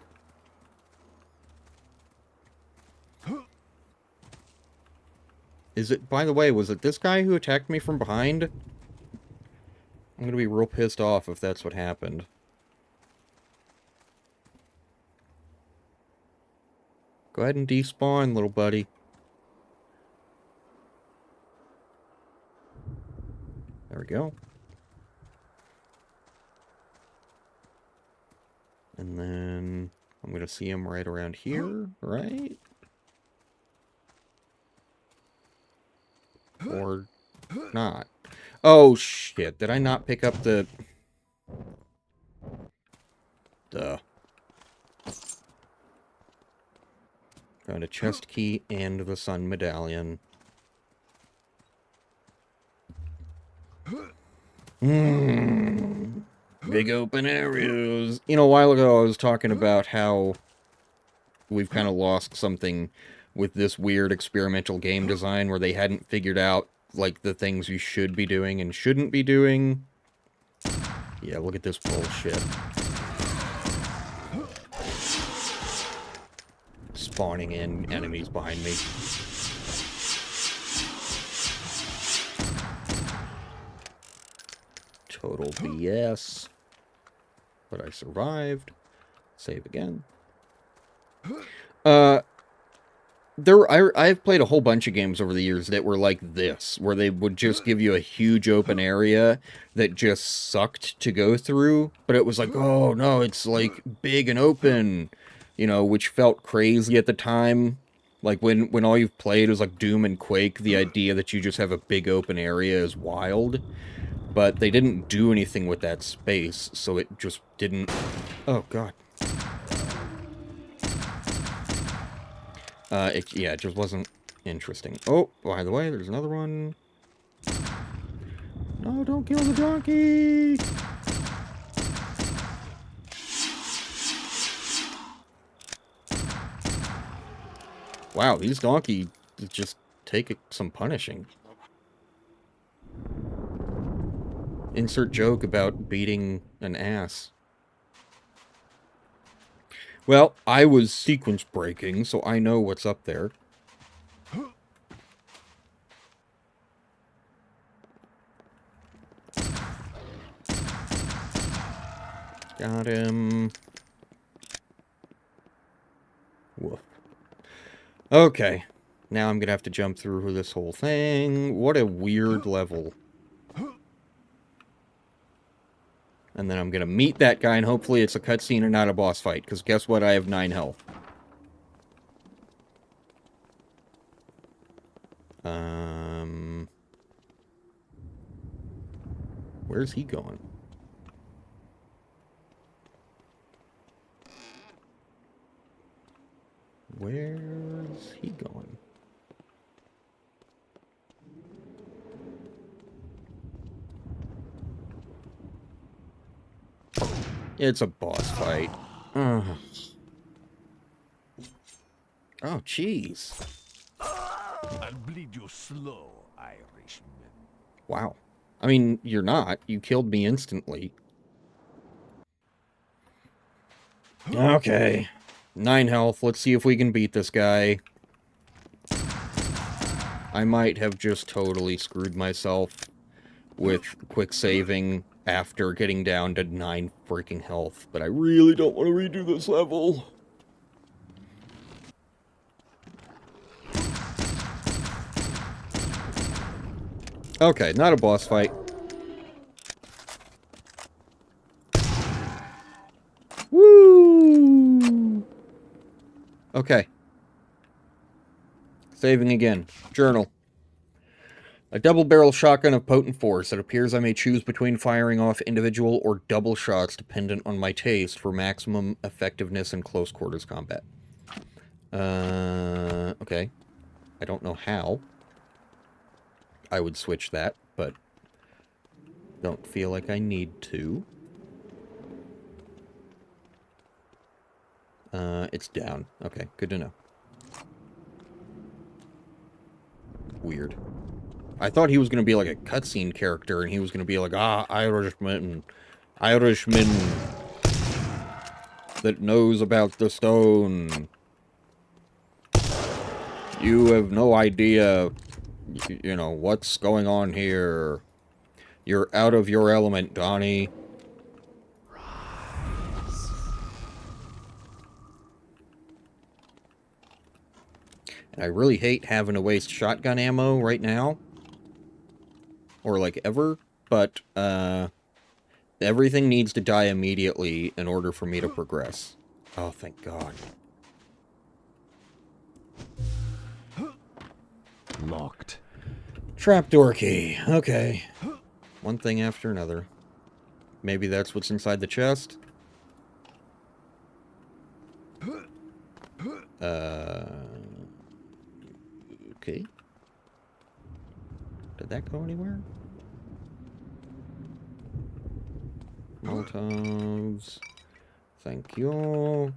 Is it, by the way, was it this guy who attacked me from behind? I'm gonna be real pissed off if that's what happened. Go ahead and despawn, little buddy. There we go. And then I'm gonna see him right around here, right? Or not. Oh, shit. Did I not pick up the... Duh. Found a chest key and the Sun Medallion. Big open areas. You know, a while ago I was talking about how we've kind of lost something with this weird experimental game design where they hadn't figured out, like, the things you should be doing and shouldn't be doing. Yeah, look at this bullshit. Spawning in enemies behind me. Total BS. But I survived. Save again. I've played a whole bunch of games over the years that were like this, where they would just give you a huge open area that just sucked to go through, but it was like, oh no, it's like big and open, you know, which felt crazy at the time. Like when all you've played was like Doom and Quake, the idea that you just have a big open area is wild. But they didn't do anything with that space, so it just didn't... Oh, God. Yeah, it just wasn't interesting. Oh, by the way, there's another one. No, don't kill the donkey! Wow, these donkey just take some punishing. Insert joke about beating an ass. Well, I was sequence breaking, so I know what's up there. Got him. Woof. Okay. Now I'm gonna have to jump through this whole thing. What a weird level. And then I'm gonna meet that guy, and hopefully it's a cutscene and not a boss fight, because guess what? I have 9 health. Where's he going? Where's he going? It's a boss fight. Ugh. Oh, jeez. I'll bleed you slow, Irishman. Wow. I mean, you're not. You killed me instantly. Okay. 9 health. Let's see if we can beat this guy. I might have just totally screwed myself with quick saving after getting down to 9 freaking health, but I really don't want to redo this level. Okay, not a boss fight. Woo! Okay. Saving again. Journal. A double-barrel shotgun of potent force. It appears I may choose between firing off individual or double shots dependent on my taste for maximum effectiveness in close quarters combat. Okay. I don't know how I would switch that, but don't feel like I need to. It's down. Okay, good to know. Weird. I thought he was going to be like a cutscene character, and he was going to be like, Irishman that knows about the stone. You have no idea, you know, what's going on here. You're out of your element, Donnie. And I really hate having to waste shotgun ammo right now. Or, like, ever. But, everything needs to die immediately in order for me to progress. Oh, thank God. Locked. Trapdoor key. Okay. One thing after another. Maybe that's what's inside the chest? Okay. Did that go anywhere? Molotovs. Thank you.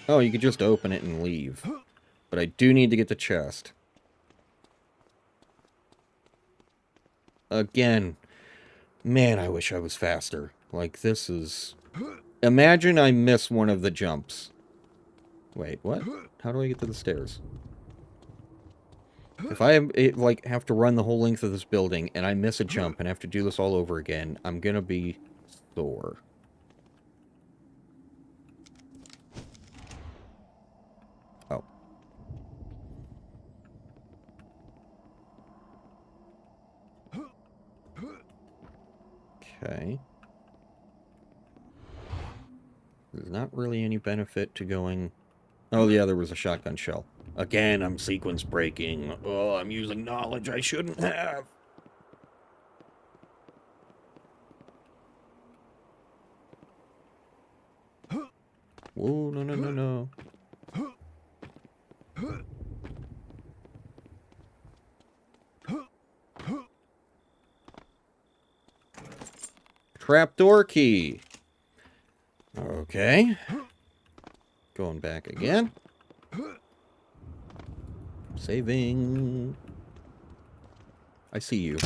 Oh, you could just open it and leave. But I do need to get the chest. Again. Man, I wish I was faster. Like, this is... Imagine I miss one of the jumps. Wait, what? How do I get to the stairs? If I like have to run the whole length of this building and I miss a jump and have to do this all over again, I'm gonna be sore. Oh. Okay. There's not really any benefit to going... Oh, yeah, there was a shotgun shell. Again, I'm sequence breaking. Oh, I'm using knowledge I shouldn't have. Whoa, no, no, no, no. Trapdoor key. Okay. Going back again. Saving. I see you.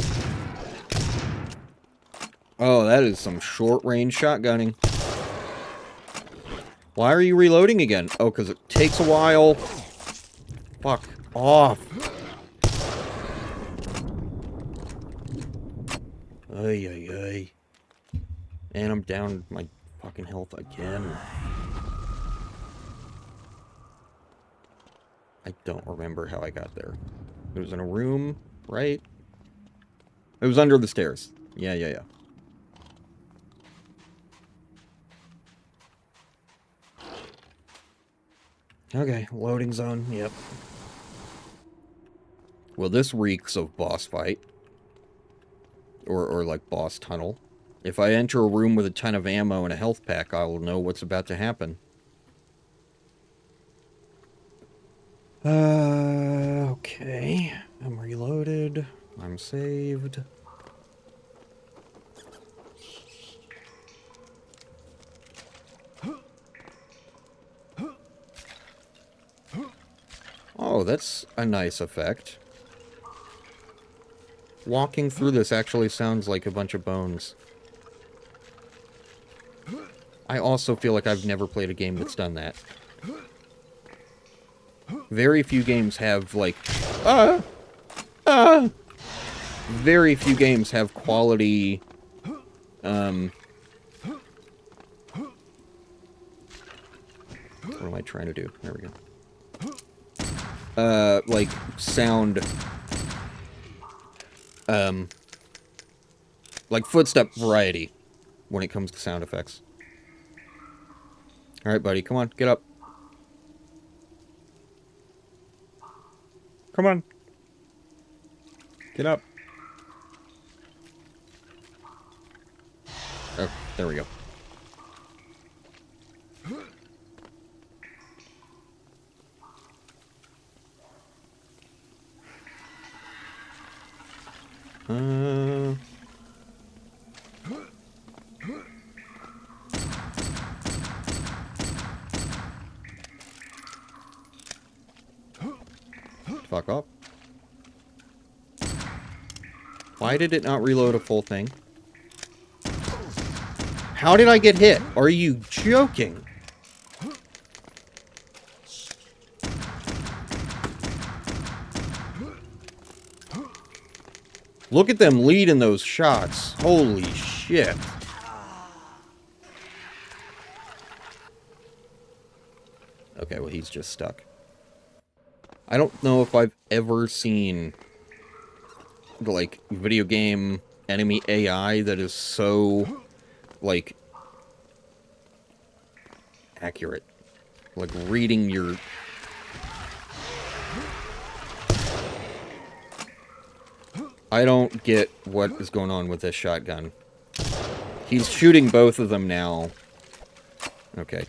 Oh, that is some short-range shotgunning. Why are you reloading again? Oh, because it takes a while. Fuck off. Ay, ay, ay. And I'm down my fucking health again. I don't remember how I got there. It was in a room, right? It was under the stairs. Yeah, yeah, yeah. Okay, loading zone, yep. Well, this reeks of boss fight. Or like boss tunnel. If I enter a room with a ton of ammo and a health pack, I will know what's about to happen. Okay. I'm reloaded. I'm saved. Oh, that's a nice effect. Walking through this actually sounds like a bunch of bones. I also feel like I've never played a game that's done that. Very few games have, like... Very few games have quality... What am I trying to do? There we go. Like, sound... like footstep variety when it comes to sound effects. Alright, buddy, come on, get up. Come on. Get up. Oh, there we go. Fuck up. Why did it not reload a full thing? How did I get hit? Are you joking? Look at them leading those shots. Holy shit. Okay, well, he's just stuck. I don't know if I've ever seen, like, video game enemy AI that is so, like, accurate. Like, reading your... I don't get what is going on with this shotgun. He's shooting both of them now. Okay.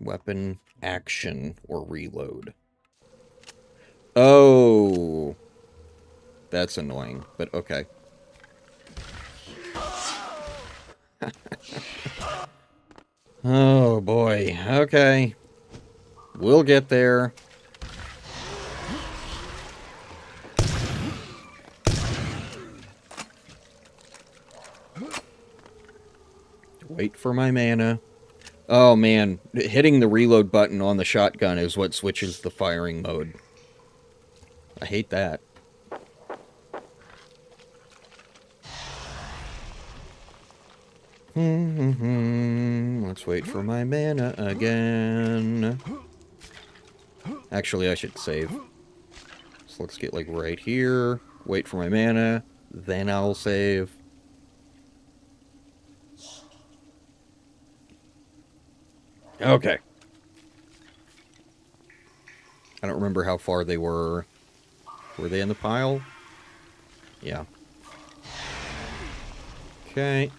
Weapon, action, or reload. Oh. That's annoying, but okay. Oh, boy. Okay. We'll get there. Wait for my mana. Oh, man. Hitting the reload button on the shotgun is what switches the firing mode. I hate that. Let's wait for my mana again. Actually, I should save. So let's get, like, right here. Wait for my mana. Then I'll save. Okay. I don't remember how far they were. Were they in the pile? Yeah. Okay.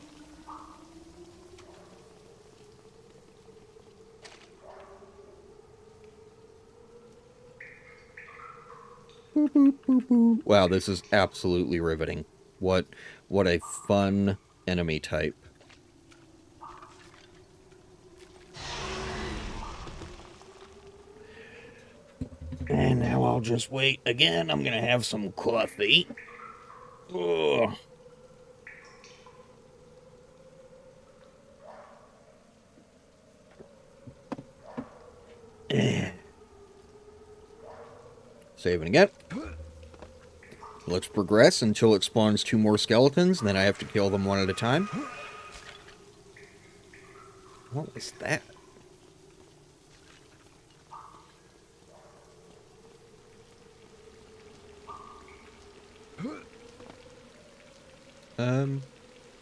Boop, boop, boop, boop. Wow, this is absolutely riveting. What a fun enemy type. And now I'll just wait. Again, I'm gonna have some coffee. Ugh. Saving again. Let's progress until it spawns 2 more skeletons, and then I have to kill them one at a time. What was that?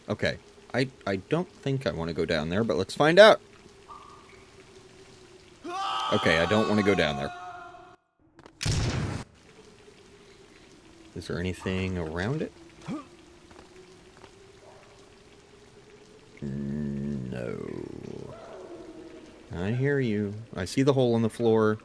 Okay. I don't think I want to go down there, but let's find out. Okay, I don't want to go down there. Is there anything around it? No. I hear you. I see the hole in the floor.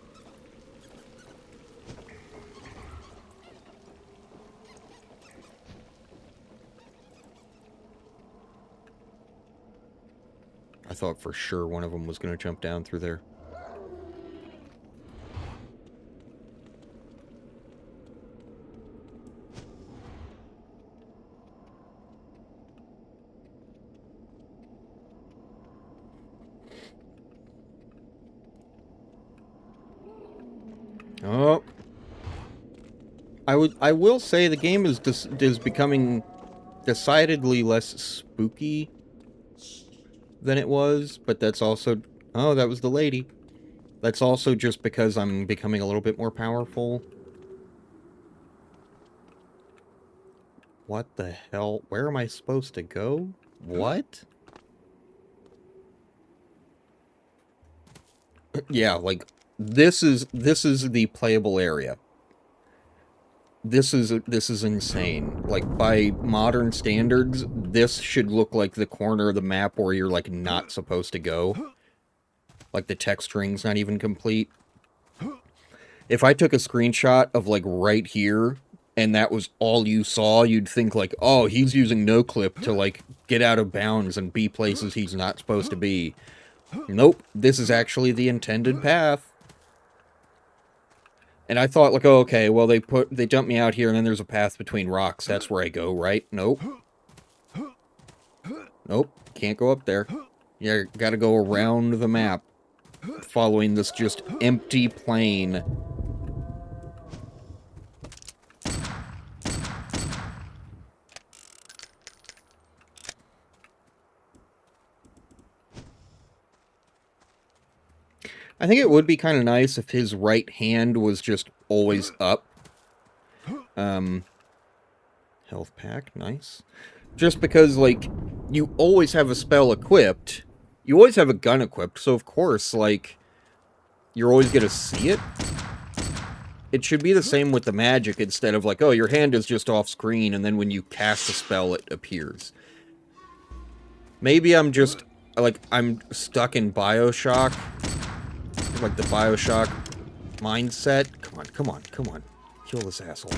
I thought for sure one of them was going to jump down through there. Oh. I will say the game is becoming decidedly less spooky than it was, but that's also... Oh, that was the lady. That's also just because I'm becoming a little bit more powerful. What the hell? Where am I supposed to go? What? Yeah, like, this is the playable area. This is insane. Like, by modern standards, this should look like the corner of the map where you're, like, not supposed to go. Like, the texturing's not even complete. If I took a screenshot of, like, right here, and that was all you saw, you'd think, like, oh, he's using no-clip to, like, get out of bounds and be places he's not supposed to be. Nope, this is actually the intended path. And I thought, like, oh, okay, well, they dumped me out here, and then there's a path between rocks. That's where I go, right? Nope. Nope, can't go up there. You gotta go around the map, following this just empty plain. I think it would be kind of nice if his right hand was just always up. Health pack, nice. Just because, like, you always have a spell equipped. You always have a gun equipped, so of course, like, you're always gonna see it. It should be the same with the magic instead of, like, oh, your hand is just off screen, and then when you cast a spell, it appears. Maybe I'm just, like, I'm stuck in Bioshock. Like, the Bioshock mindset. Come on, come on, come on. Kill this asshole.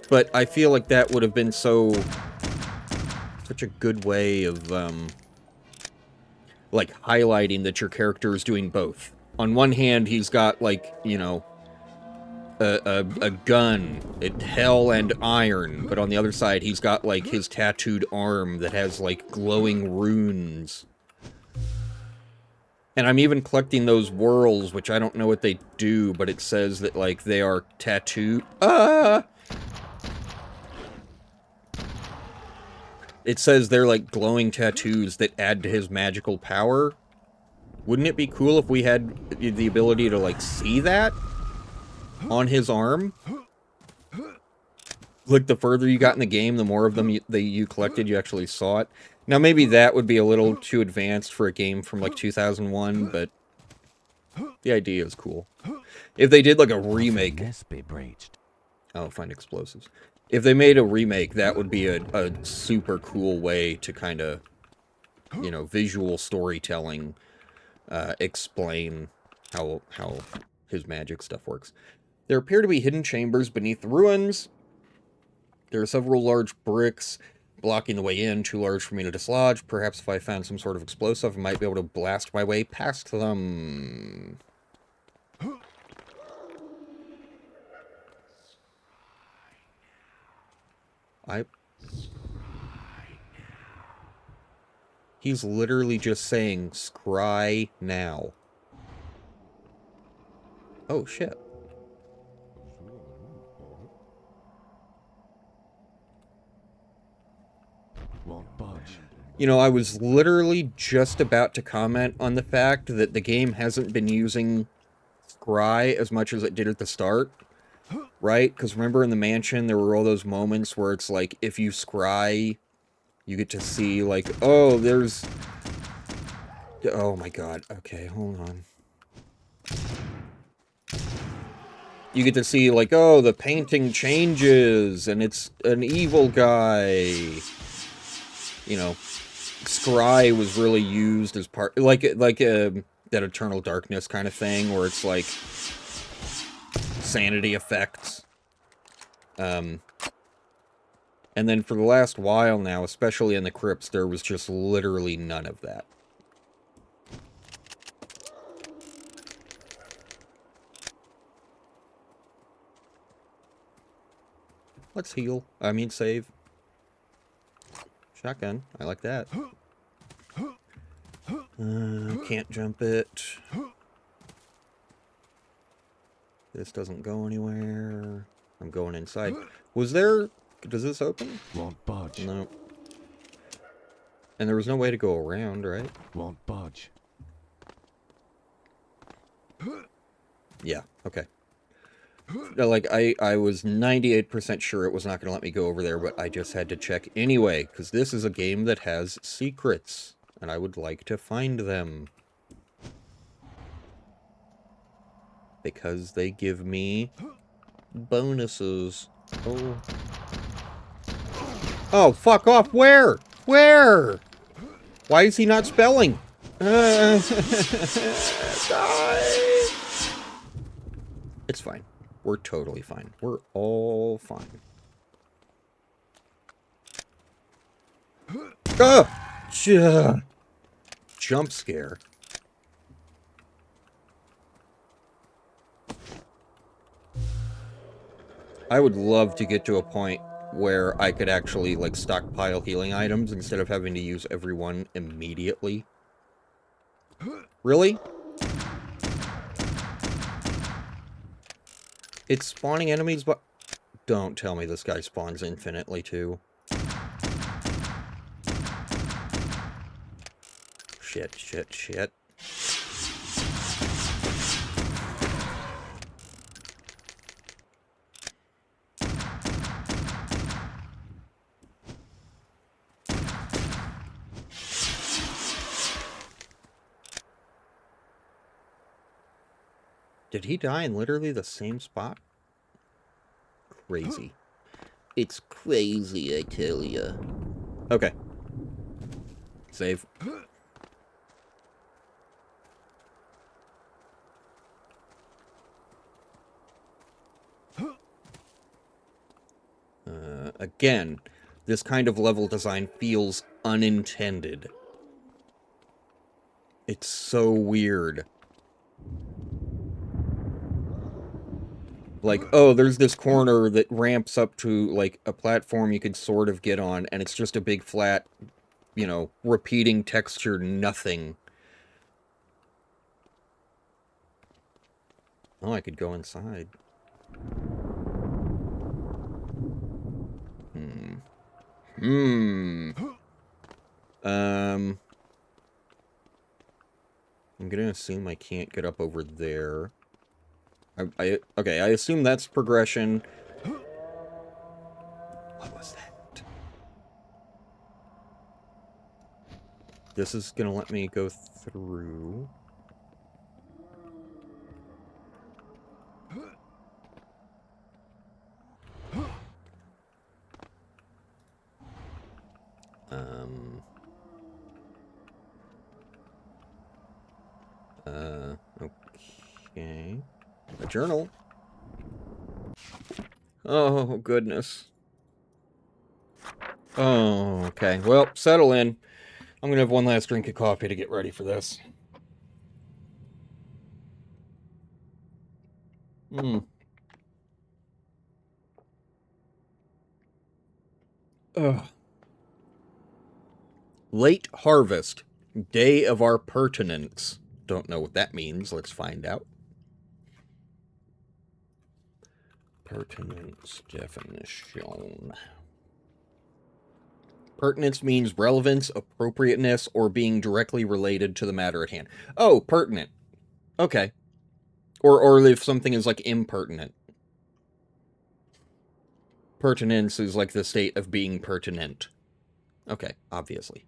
But I feel like that would have been such a good way of, like, highlighting that your character is doing both. On one hand, he's got, like, you know, a gun, hell and iron, but on the other side, he's got, like, his tattooed arm that has, like, glowing runes. And I'm even collecting those whorls, which I don't know what they do, but it says that, like, they are tattooed. It says they're, like, glowing tattoos that add to his magical power. Wouldn't it be cool if we had the ability to, like, see that on his arm? Like, the further you got in the game, the more of them you collected, you actually saw it. Now, maybe that would be a little too advanced for a game from, like, 2001, but the idea is cool. If they did, like, a remake... Oh, find explosives. If they made a remake, that would be a super cool way to kind of, you know, visual storytelling, explain how his magic stuff works. There appear to be hidden chambers beneath the ruins. There are several large bricks blocking the way in, too large for me to dislodge. Perhaps if I found some sort of explosive, I might be able to blast my way past them. He's literally just saying, scry now. Oh, shit. Won't budge. You know, I was literally just about to comment on the fact that the game hasn't been using scry as much as it did at the start, right? Because remember in the mansion, there were all those moments where it's like, if you scry, you get to see, like, oh, there's... Oh my god. Okay, hold on. You get to see, like, oh, the painting changes, and it's an evil guy. You know, scry was really used as part... Like that Eternal Darkness kind of thing, where it's, like, sanity effects. And then for the last while now, especially in the crypts, there was just literally none of that. Let's heal. I mean, save. Shotgun. I like that. Can't jump it. This doesn't go anywhere. I'm going inside. Was there... Does this open? Won't budge. No. And there was no way to go around, right? Won't budge. Yeah, okay. Like, I was 98% sure it was not going to let me go over there, but I just had to check anyway, because this is a game that has secrets, and I would like to find them. Because they give me bonuses. Oh. Oh, fuck off. Where? Where? Why is he not spelling? Die. It's fine. We're totally fine. We're all fine. Jump scare. I would love to get to a point where I could actually, like, stockpile healing items instead of having to use every one immediately. Really? It's spawning enemies, but... Don't tell me this guy spawns infinitely, too. Shit, shit, shit. Did he die in literally the same spot? Crazy. It's crazy, I tell ya. Okay. Save. Again, this kind of level design feels unintended. It's so weird. Like, oh, there's this corner that ramps up to, like, a platform you could sort of get on, and it's just a big flat, you know, repeating texture nothing. Oh, I could go inside. I'm gonna assume I can't get up over there. Okay, I assume that's progression. What was that? This is gonna let me go through. Okay. A journal. Oh, goodness. Oh, okay. Well, settle in. I'm gonna have one last drink of coffee to get ready for this. Mm. Ugh. Late harvest. Day of our pertinence. Don't know what that means. Let's find out. Pertinence definition. Pertinence means relevance, appropriateness, or being directly related to the matter at hand. Oh, pertinent. Okay. Or if something is like impertinent. Pertinence is like the state of being pertinent. Okay, obviously.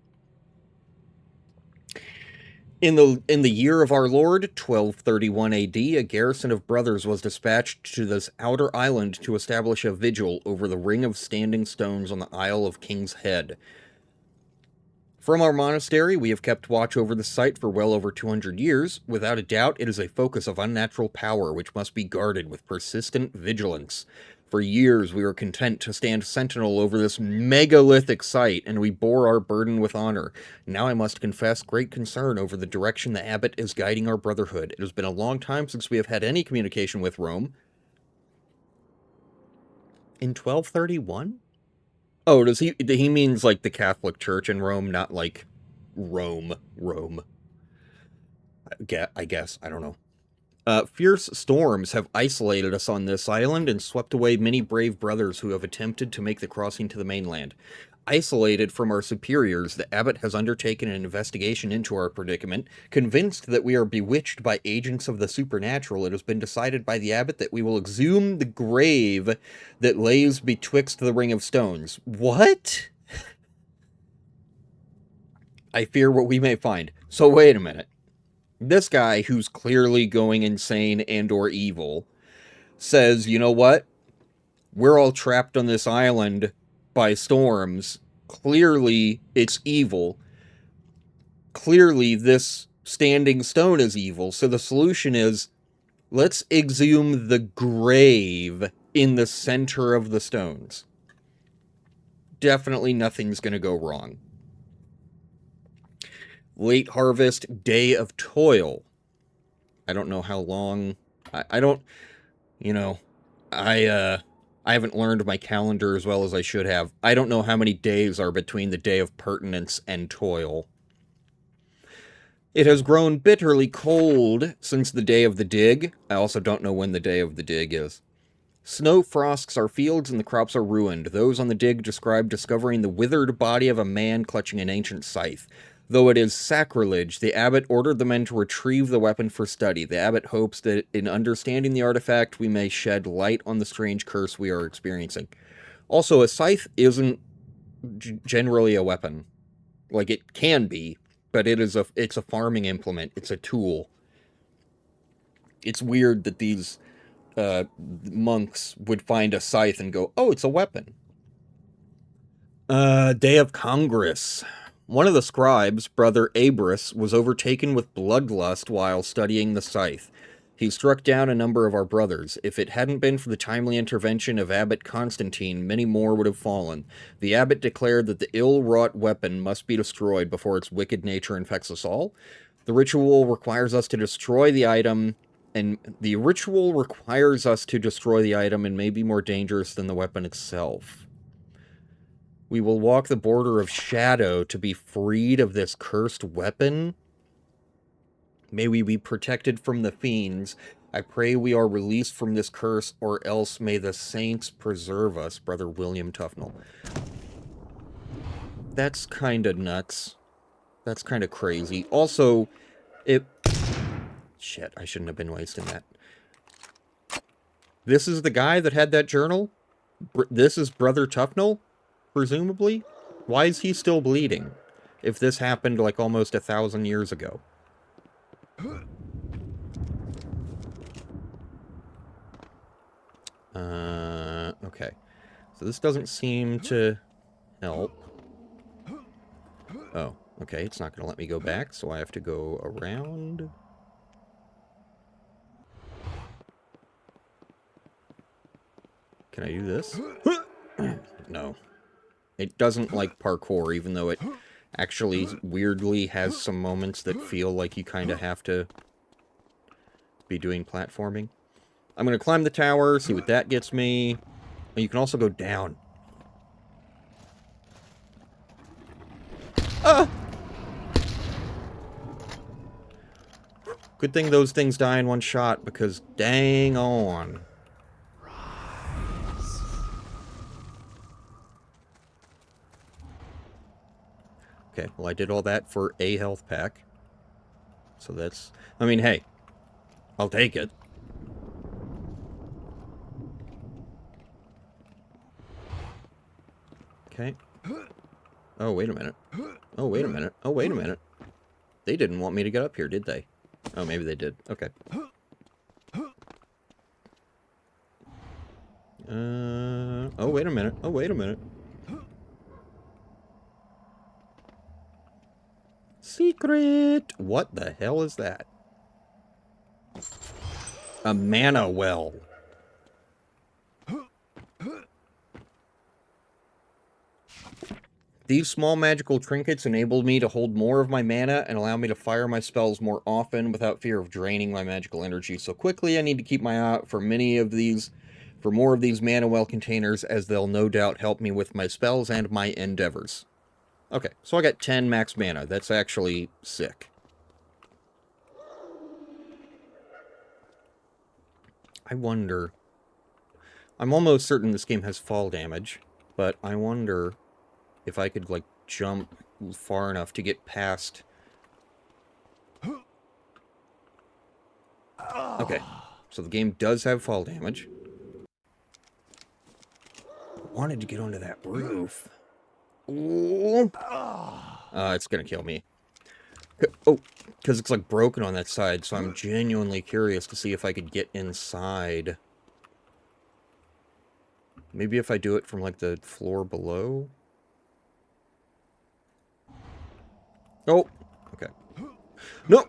In the year of our Lord, 1231 AD, a garrison of brothers was dispatched to this outer island to establish a vigil over the ring of standing stones on the Isle of King's Head. From our monastery, we have kept watch over the site for well over 200 years. Without a doubt, it is a focus of unnatural power which must be guarded with persistent vigilance. For years, we were content to stand sentinel over this megalithic site, and we bore our burden with honor. Now I must confess great concern over the direction the abbot is guiding our brotherhood. It has been a long time since we have had any communication with Rome. In 1231? Oh, he means like the Catholic Church in Rome, not like Rome. I guess. I don't know. Fierce storms have isolated us on this island and swept away many brave brothers who have attempted to make the crossing to the mainland. Isolated from our superiors, the abbot has undertaken an investigation into our predicament. Convinced that we are bewitched by agents of the supernatural, it has been decided by the abbot that we will exhume the grave that lays betwixt the ring of stones. What? I fear what we may find. So wait a minute. This guy, who's clearly going insane and or evil, says, you know what? We're all trapped on this island by storms. Clearly, it's evil. Clearly, this standing stone is evil. So the solution is, let's exhume the grave in the center of the stones. Definitely nothing's going to go wrong. Late harvest, day of toil. I don't know how long. I don't, you know, I haven't learned my calendar as well as I should have. I don't know how many days are between the day of pertinence and toil. It has grown bitterly cold since the day of the dig. I also don't know when the day of the dig is. Snow frosts our fields and the crops are ruined. Those on the dig describe discovering the withered body of a man clutching an ancient scythe. Though it is sacrilege, the abbot ordered the men to retrieve the weapon for study. The abbot hopes that in understanding the artifact, we may shed light on the strange curse we are experiencing. Also, a scythe isn't generally a weapon. Like, it can be, but it's a farming implement. It's a tool. It's weird that these monks would find a scythe and go, oh, it's a weapon. Day of Congress. One of the scribes, Brother Abris, was overtaken with bloodlust while studying the scythe. He struck down a number of our brothers. If it hadn't been for the timely intervention of Abbot Constantine, many more would have fallen. The abbot declared that the ill-wrought weapon must be destroyed before its wicked nature infects us all. The ritual requires us to destroy the item, and may be more dangerous than the weapon itself. We will walk the border of shadow to be freed of this cursed weapon. May we be protected from the fiends. I pray we are released from this curse, or else may the saints preserve us, Brother William Tufnell. That's kind of nuts. That's kind of crazy. Also, shit, I shouldn't have been wasting that. This is the guy that had that journal? This is Brother Tufnell? Presumably? Why is he still bleeding? If this happened like almost 1,000 years ago. Okay. So this doesn't seem to help. Oh, okay, it's not going to let me go back, so I have to go around. Can I do this? No. It doesn't like parkour, even though it actually weirdly has some moments that feel like you kind of have to be doing platforming. I'm going to climb the tower, see what that gets me. You can also go down. Ah! Good thing those things die in one shot, because dang on. Okay, well I did all that for a health pack. So that's... I mean, hey. I'll take it. Okay. Oh, wait a minute. Oh, wait a minute. Oh, wait a minute. They didn't want me to get up here, did they? Oh, maybe they did. Okay. Oh, wait a minute. Oh, wait a minute. Secret! What the hell is that? A mana well. These small magical trinkets enable me to hold more of my mana and allow me to fire my spells more often without fear of draining my magical energy so quickly. I need to keep my eye out for more of these mana well containers, as they'll no doubt help me with my spells and my endeavors. Okay, so I got 10 max mana. That's actually sick. I wonder... I'm almost certain this game has fall damage, but I wonder if I could, like, jump far enough to get past... Okay, so the game does have fall damage. I wanted to get onto that roof. Ooh. It's gonna kill me. Oh, because it's, like, broken on that side, so I'm genuinely curious to see if I could get inside. Maybe if I do it from, like, the floor below? Oh! Okay. No!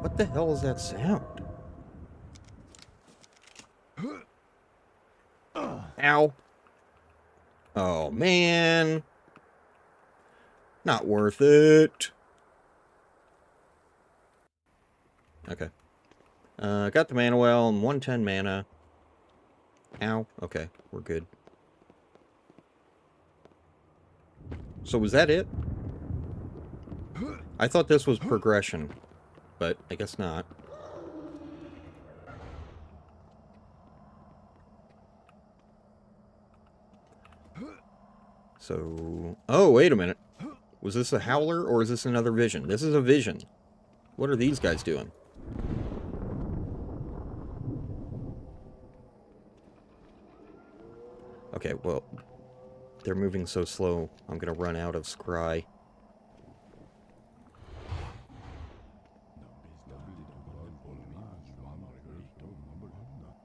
What the hell is that sound? Ow. Oh, man. Not worth it. Okay. Got the mana well and 110 mana. Ow. Okay, we're good. So was that it? I thought this was progression, but I guess not. So... Oh, wait a minute. Was this a howler, or is this another vision? This is a vision. What are these guys doing? Okay, well... They're moving so slow, I'm gonna run out of scry.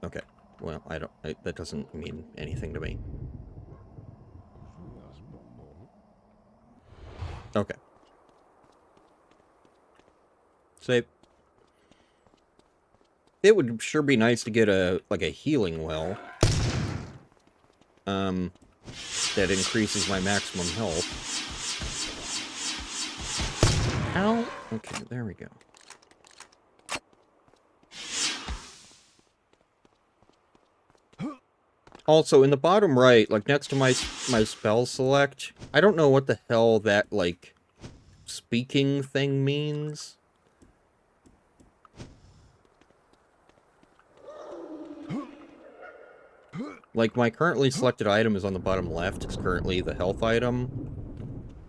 Okay, well, that doesn't mean anything to me. Okay. Save. It would sure be nice to get a healing well. That increases my maximum health. Ow! Okay, there we go. Also, in the bottom right, like, next to my spell select, I don't know what the hell that, like, speaking thing means. Like, my currently selected item is on the bottom left. It's currently the health item.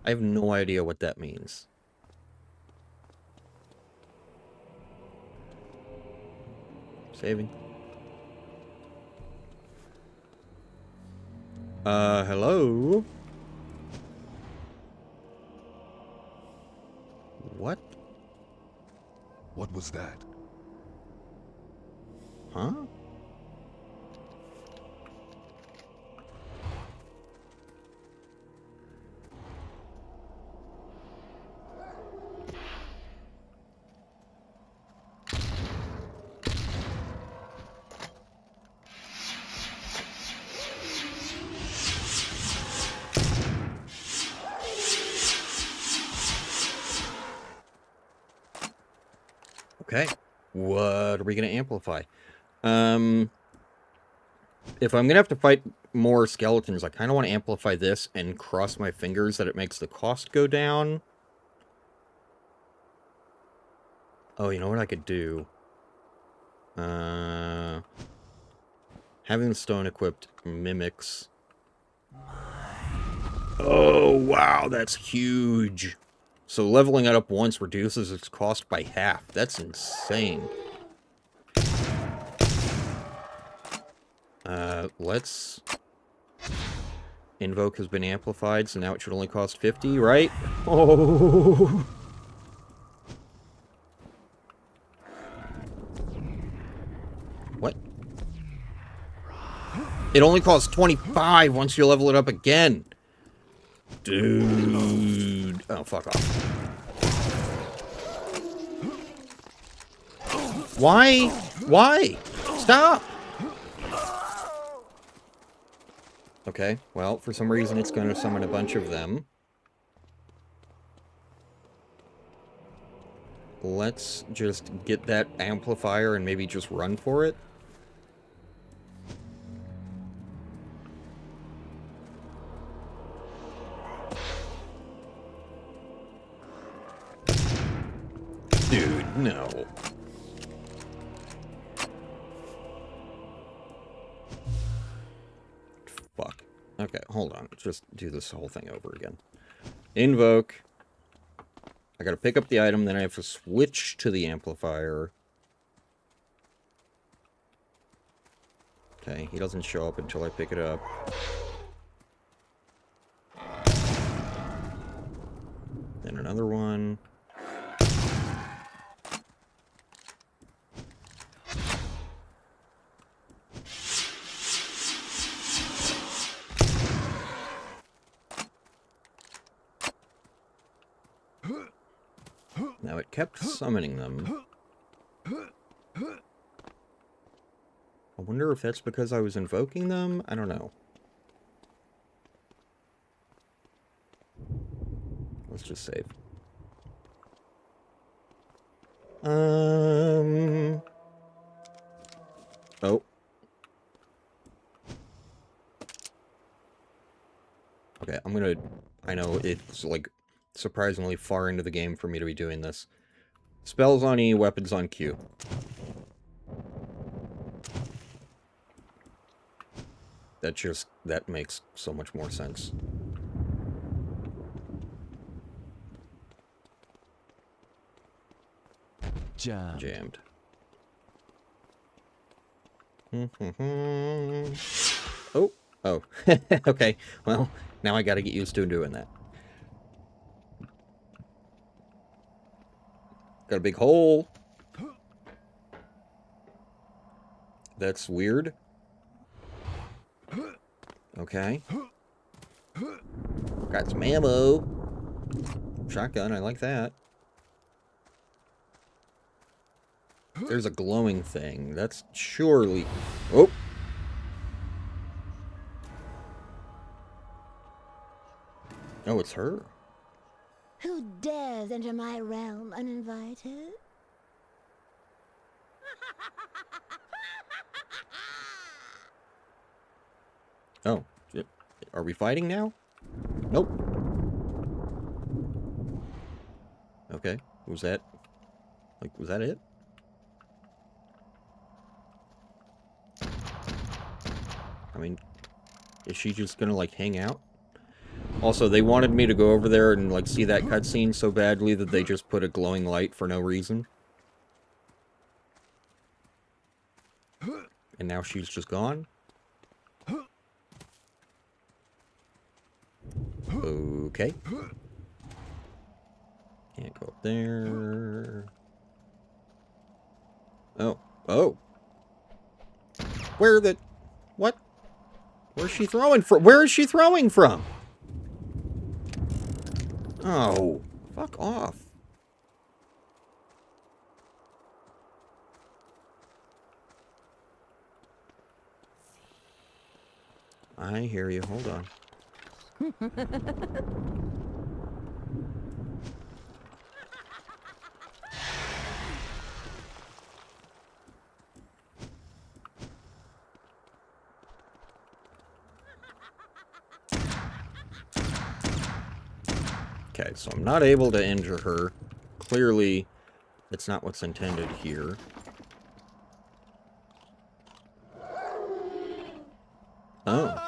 I have no idea what that means. Saving. Hello? What? What was that? Huh? Okay. What are we going to amplify? If I'm going to have to fight more skeletons, I kind of want to amplify this and cross my fingers that it makes the cost go down. Oh, you know what I could do? Having the stone equipped mimics. Oh, wow, that's huge. So leveling it up once reduces its cost by half. That's insane. Let's... Invoke has been amplified, so now it should only cost 50, right? Oh! What? It only costs 25 once you level it up again. Dude. Oh, fuck off. Why? Why? Stop! Okay, well, for some reason it's going to summon a bunch of them. Let's just get that amplifier and maybe just run for it. Dude, no. Fuck. Okay, hold on. Let's just do this whole thing over again. Invoke. I gotta pick up the item, then I have to switch to the amplifier. Okay, he doesn't show up until I pick it up. Then another one. Now it kept summoning them. I wonder if that's because I was invoking them? I don't know. Let's just save. Oh. Okay, I'm gonna... I know it's, like, surprisingly far into the game for me to be doing this. Spells on E, weapons on Q. That makes so much more sense. Jammed. Oh. Oh. Okay. Well, now I gotta get used to doing that. Got a big hole. That's weird. Okay. Got some ammo. Shotgun, I like that. There's a glowing thing. That's surely... Oh! Oh, it's her. Who dares enter my realm uninvited? Oh. Are we fighting now? Nope. Okay. Was that... Like, was that it? I mean, is she just gonna, like, hang out? Also, they wanted me to go over there and, like, see that cutscene so badly that they just put a glowing light for no reason. And now she's just gone? Okay. Can't go up there. Oh. Oh. Where the... What? Where's she throwing from? Where is she throwing from? Oh. Fuck off. I hear you. Hold on. Okay, so I'm not able to injure her. Clearly, it's not what's intended here. Oh.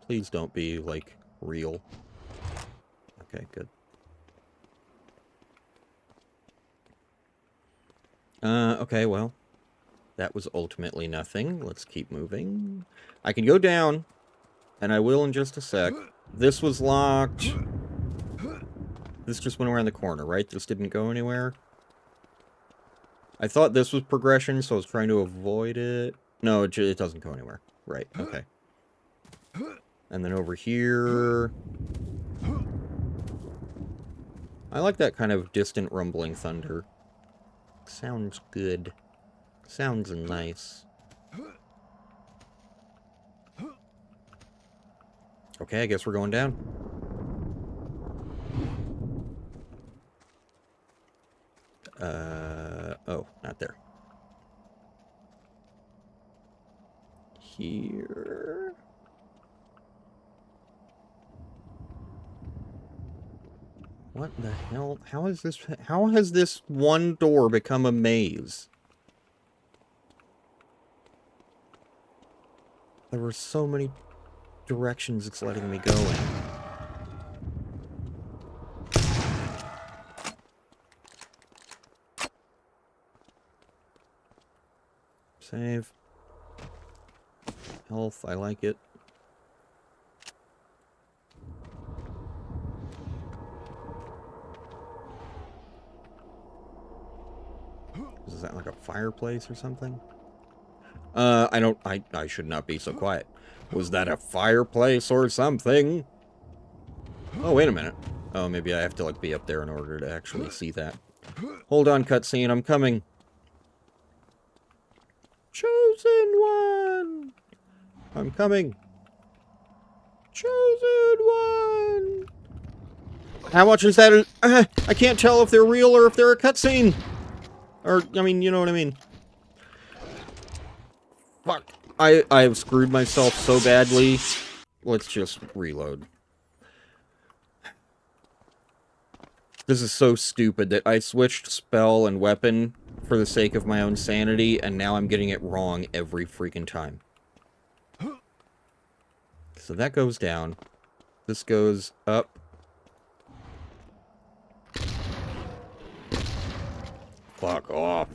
Please don't be, like, real. Okay, good. Okay, well. That was ultimately nothing. Let's keep moving. I can go down, and I will in just a sec. This was locked. This just went around the corner, right? This didn't go anywhere. I thought this was progression, so I was trying to avoid it. No, it doesn't go anywhere. Right, okay. And then over here... I like that kind of distant rumbling thunder. Sounds good. Sounds nice. Okay, I guess we're going down. Oh, not there. Here... What the hell? How has this one door become a maze? There were so many directions it's letting me go in. Save. Health, I like it. Is that like a fireplace or something? I should not be so quiet. Was that a fireplace or something? Oh, wait a minute. Oh, maybe I have to, like, be up there in order to actually see that. Hold on, cutscene, I'm coming. Chosen one! I'm coming. Chosen one! How much is that? I can't tell if they're real or if they're a cutscene. Or, I mean, you know what I mean. Fuck. I have screwed myself so badly. Let's just reload. This is so stupid that I switched spell and weapon for the sake of my own sanity, and now I'm getting it wrong every freaking time. So that goes down. This goes up. Fuck off.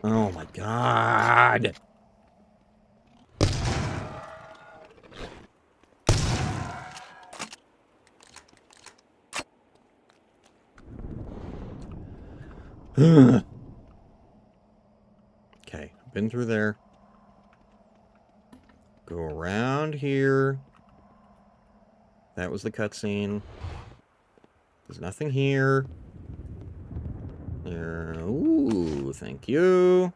Oh my god. Okay, been through there. Go around here. That was the cutscene. There's nothing here. There. Ooh, thank you.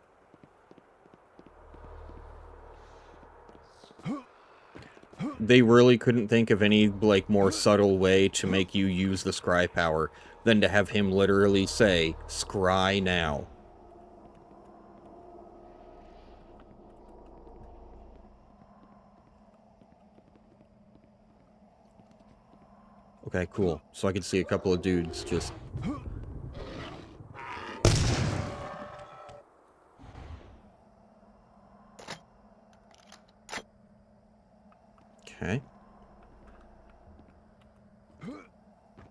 They really couldn't think of any, like, more subtle way to make you use the scry power than to have him literally say, "Scry now." Okay, cool. So I could see a couple of dudes just... Okay.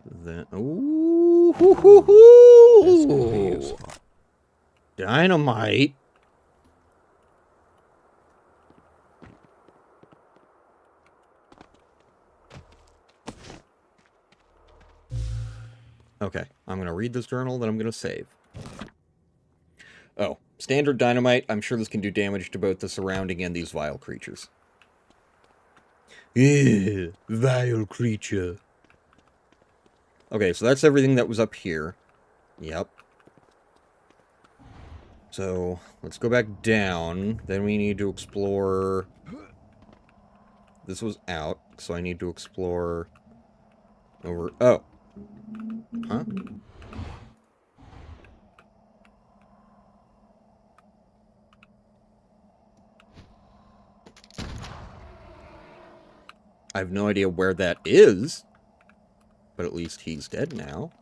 Then... Ooh! Hoo, hoo, hoo. Dynamite! Okay, I'm gonna read this journal, then I'm gonna save. Oh, standard dynamite. I'm sure this can do damage to both the surrounding and these vile creatures. Ew, vile creature. Okay, so that's everything that was up here. Yep. So, let's go back down. Then we need to explore... This was out, so I need to explore... Over... Oh. Huh? I have no idea where that is, but at least he's dead now.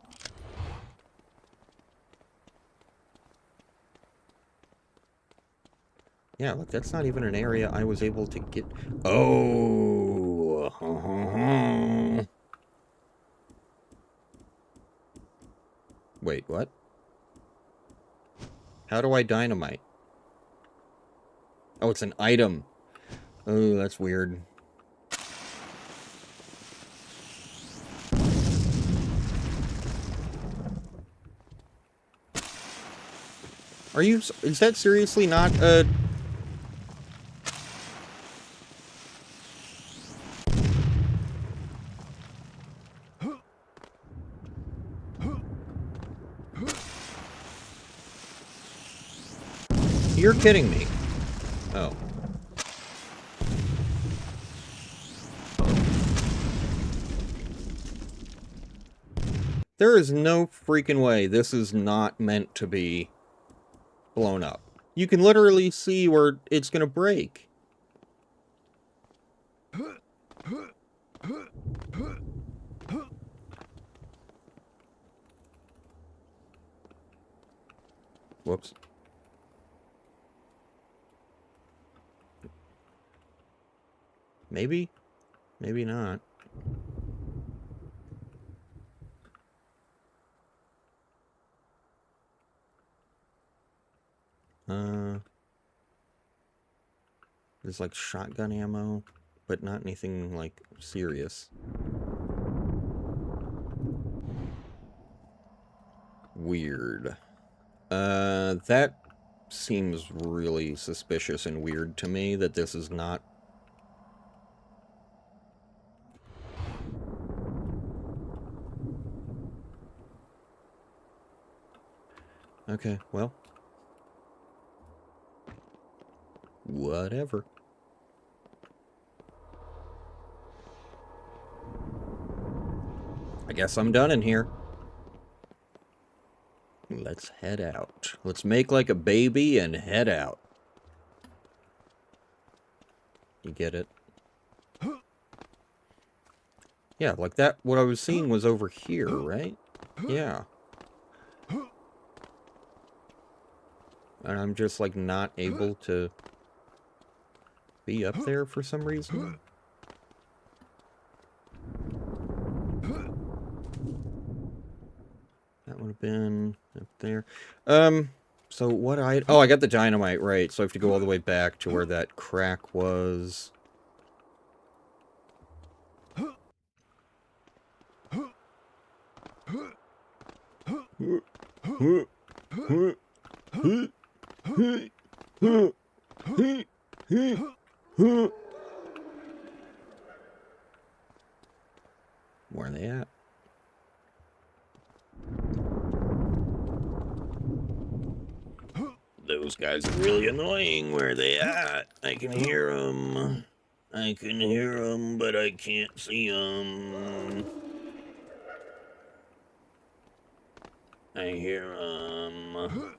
Yeah, look, that's not even an area I was able to get... Oh! Wait, what? How do I dynamite? Oh, it's an item. Oh, that's weird. Are you... Is that seriously not a... You're kidding me. Oh. There is no freaking way this is not meant to be blown up. You can literally see where it's gonna break. Whoops. Maybe? Maybe not. There's like shotgun ammo, but not anything like serious. Weird. That seems really suspicious and weird to me that this is not... Okay, well. Whatever. I guess I'm done in here. Let's head out. Let's make like a baby and head out. You get it? Yeah, like that, what I was seeing was over here, right? Yeah. And I'm just like not able to be up there for some reason. That would have been up there. So what oh, I got the dynamite, right. So I have to go all the way back to where that crack was. Where are they at? Those guys are really annoying. Where are they at? I can hear them. I can hear them, but I can't see them. I hear them.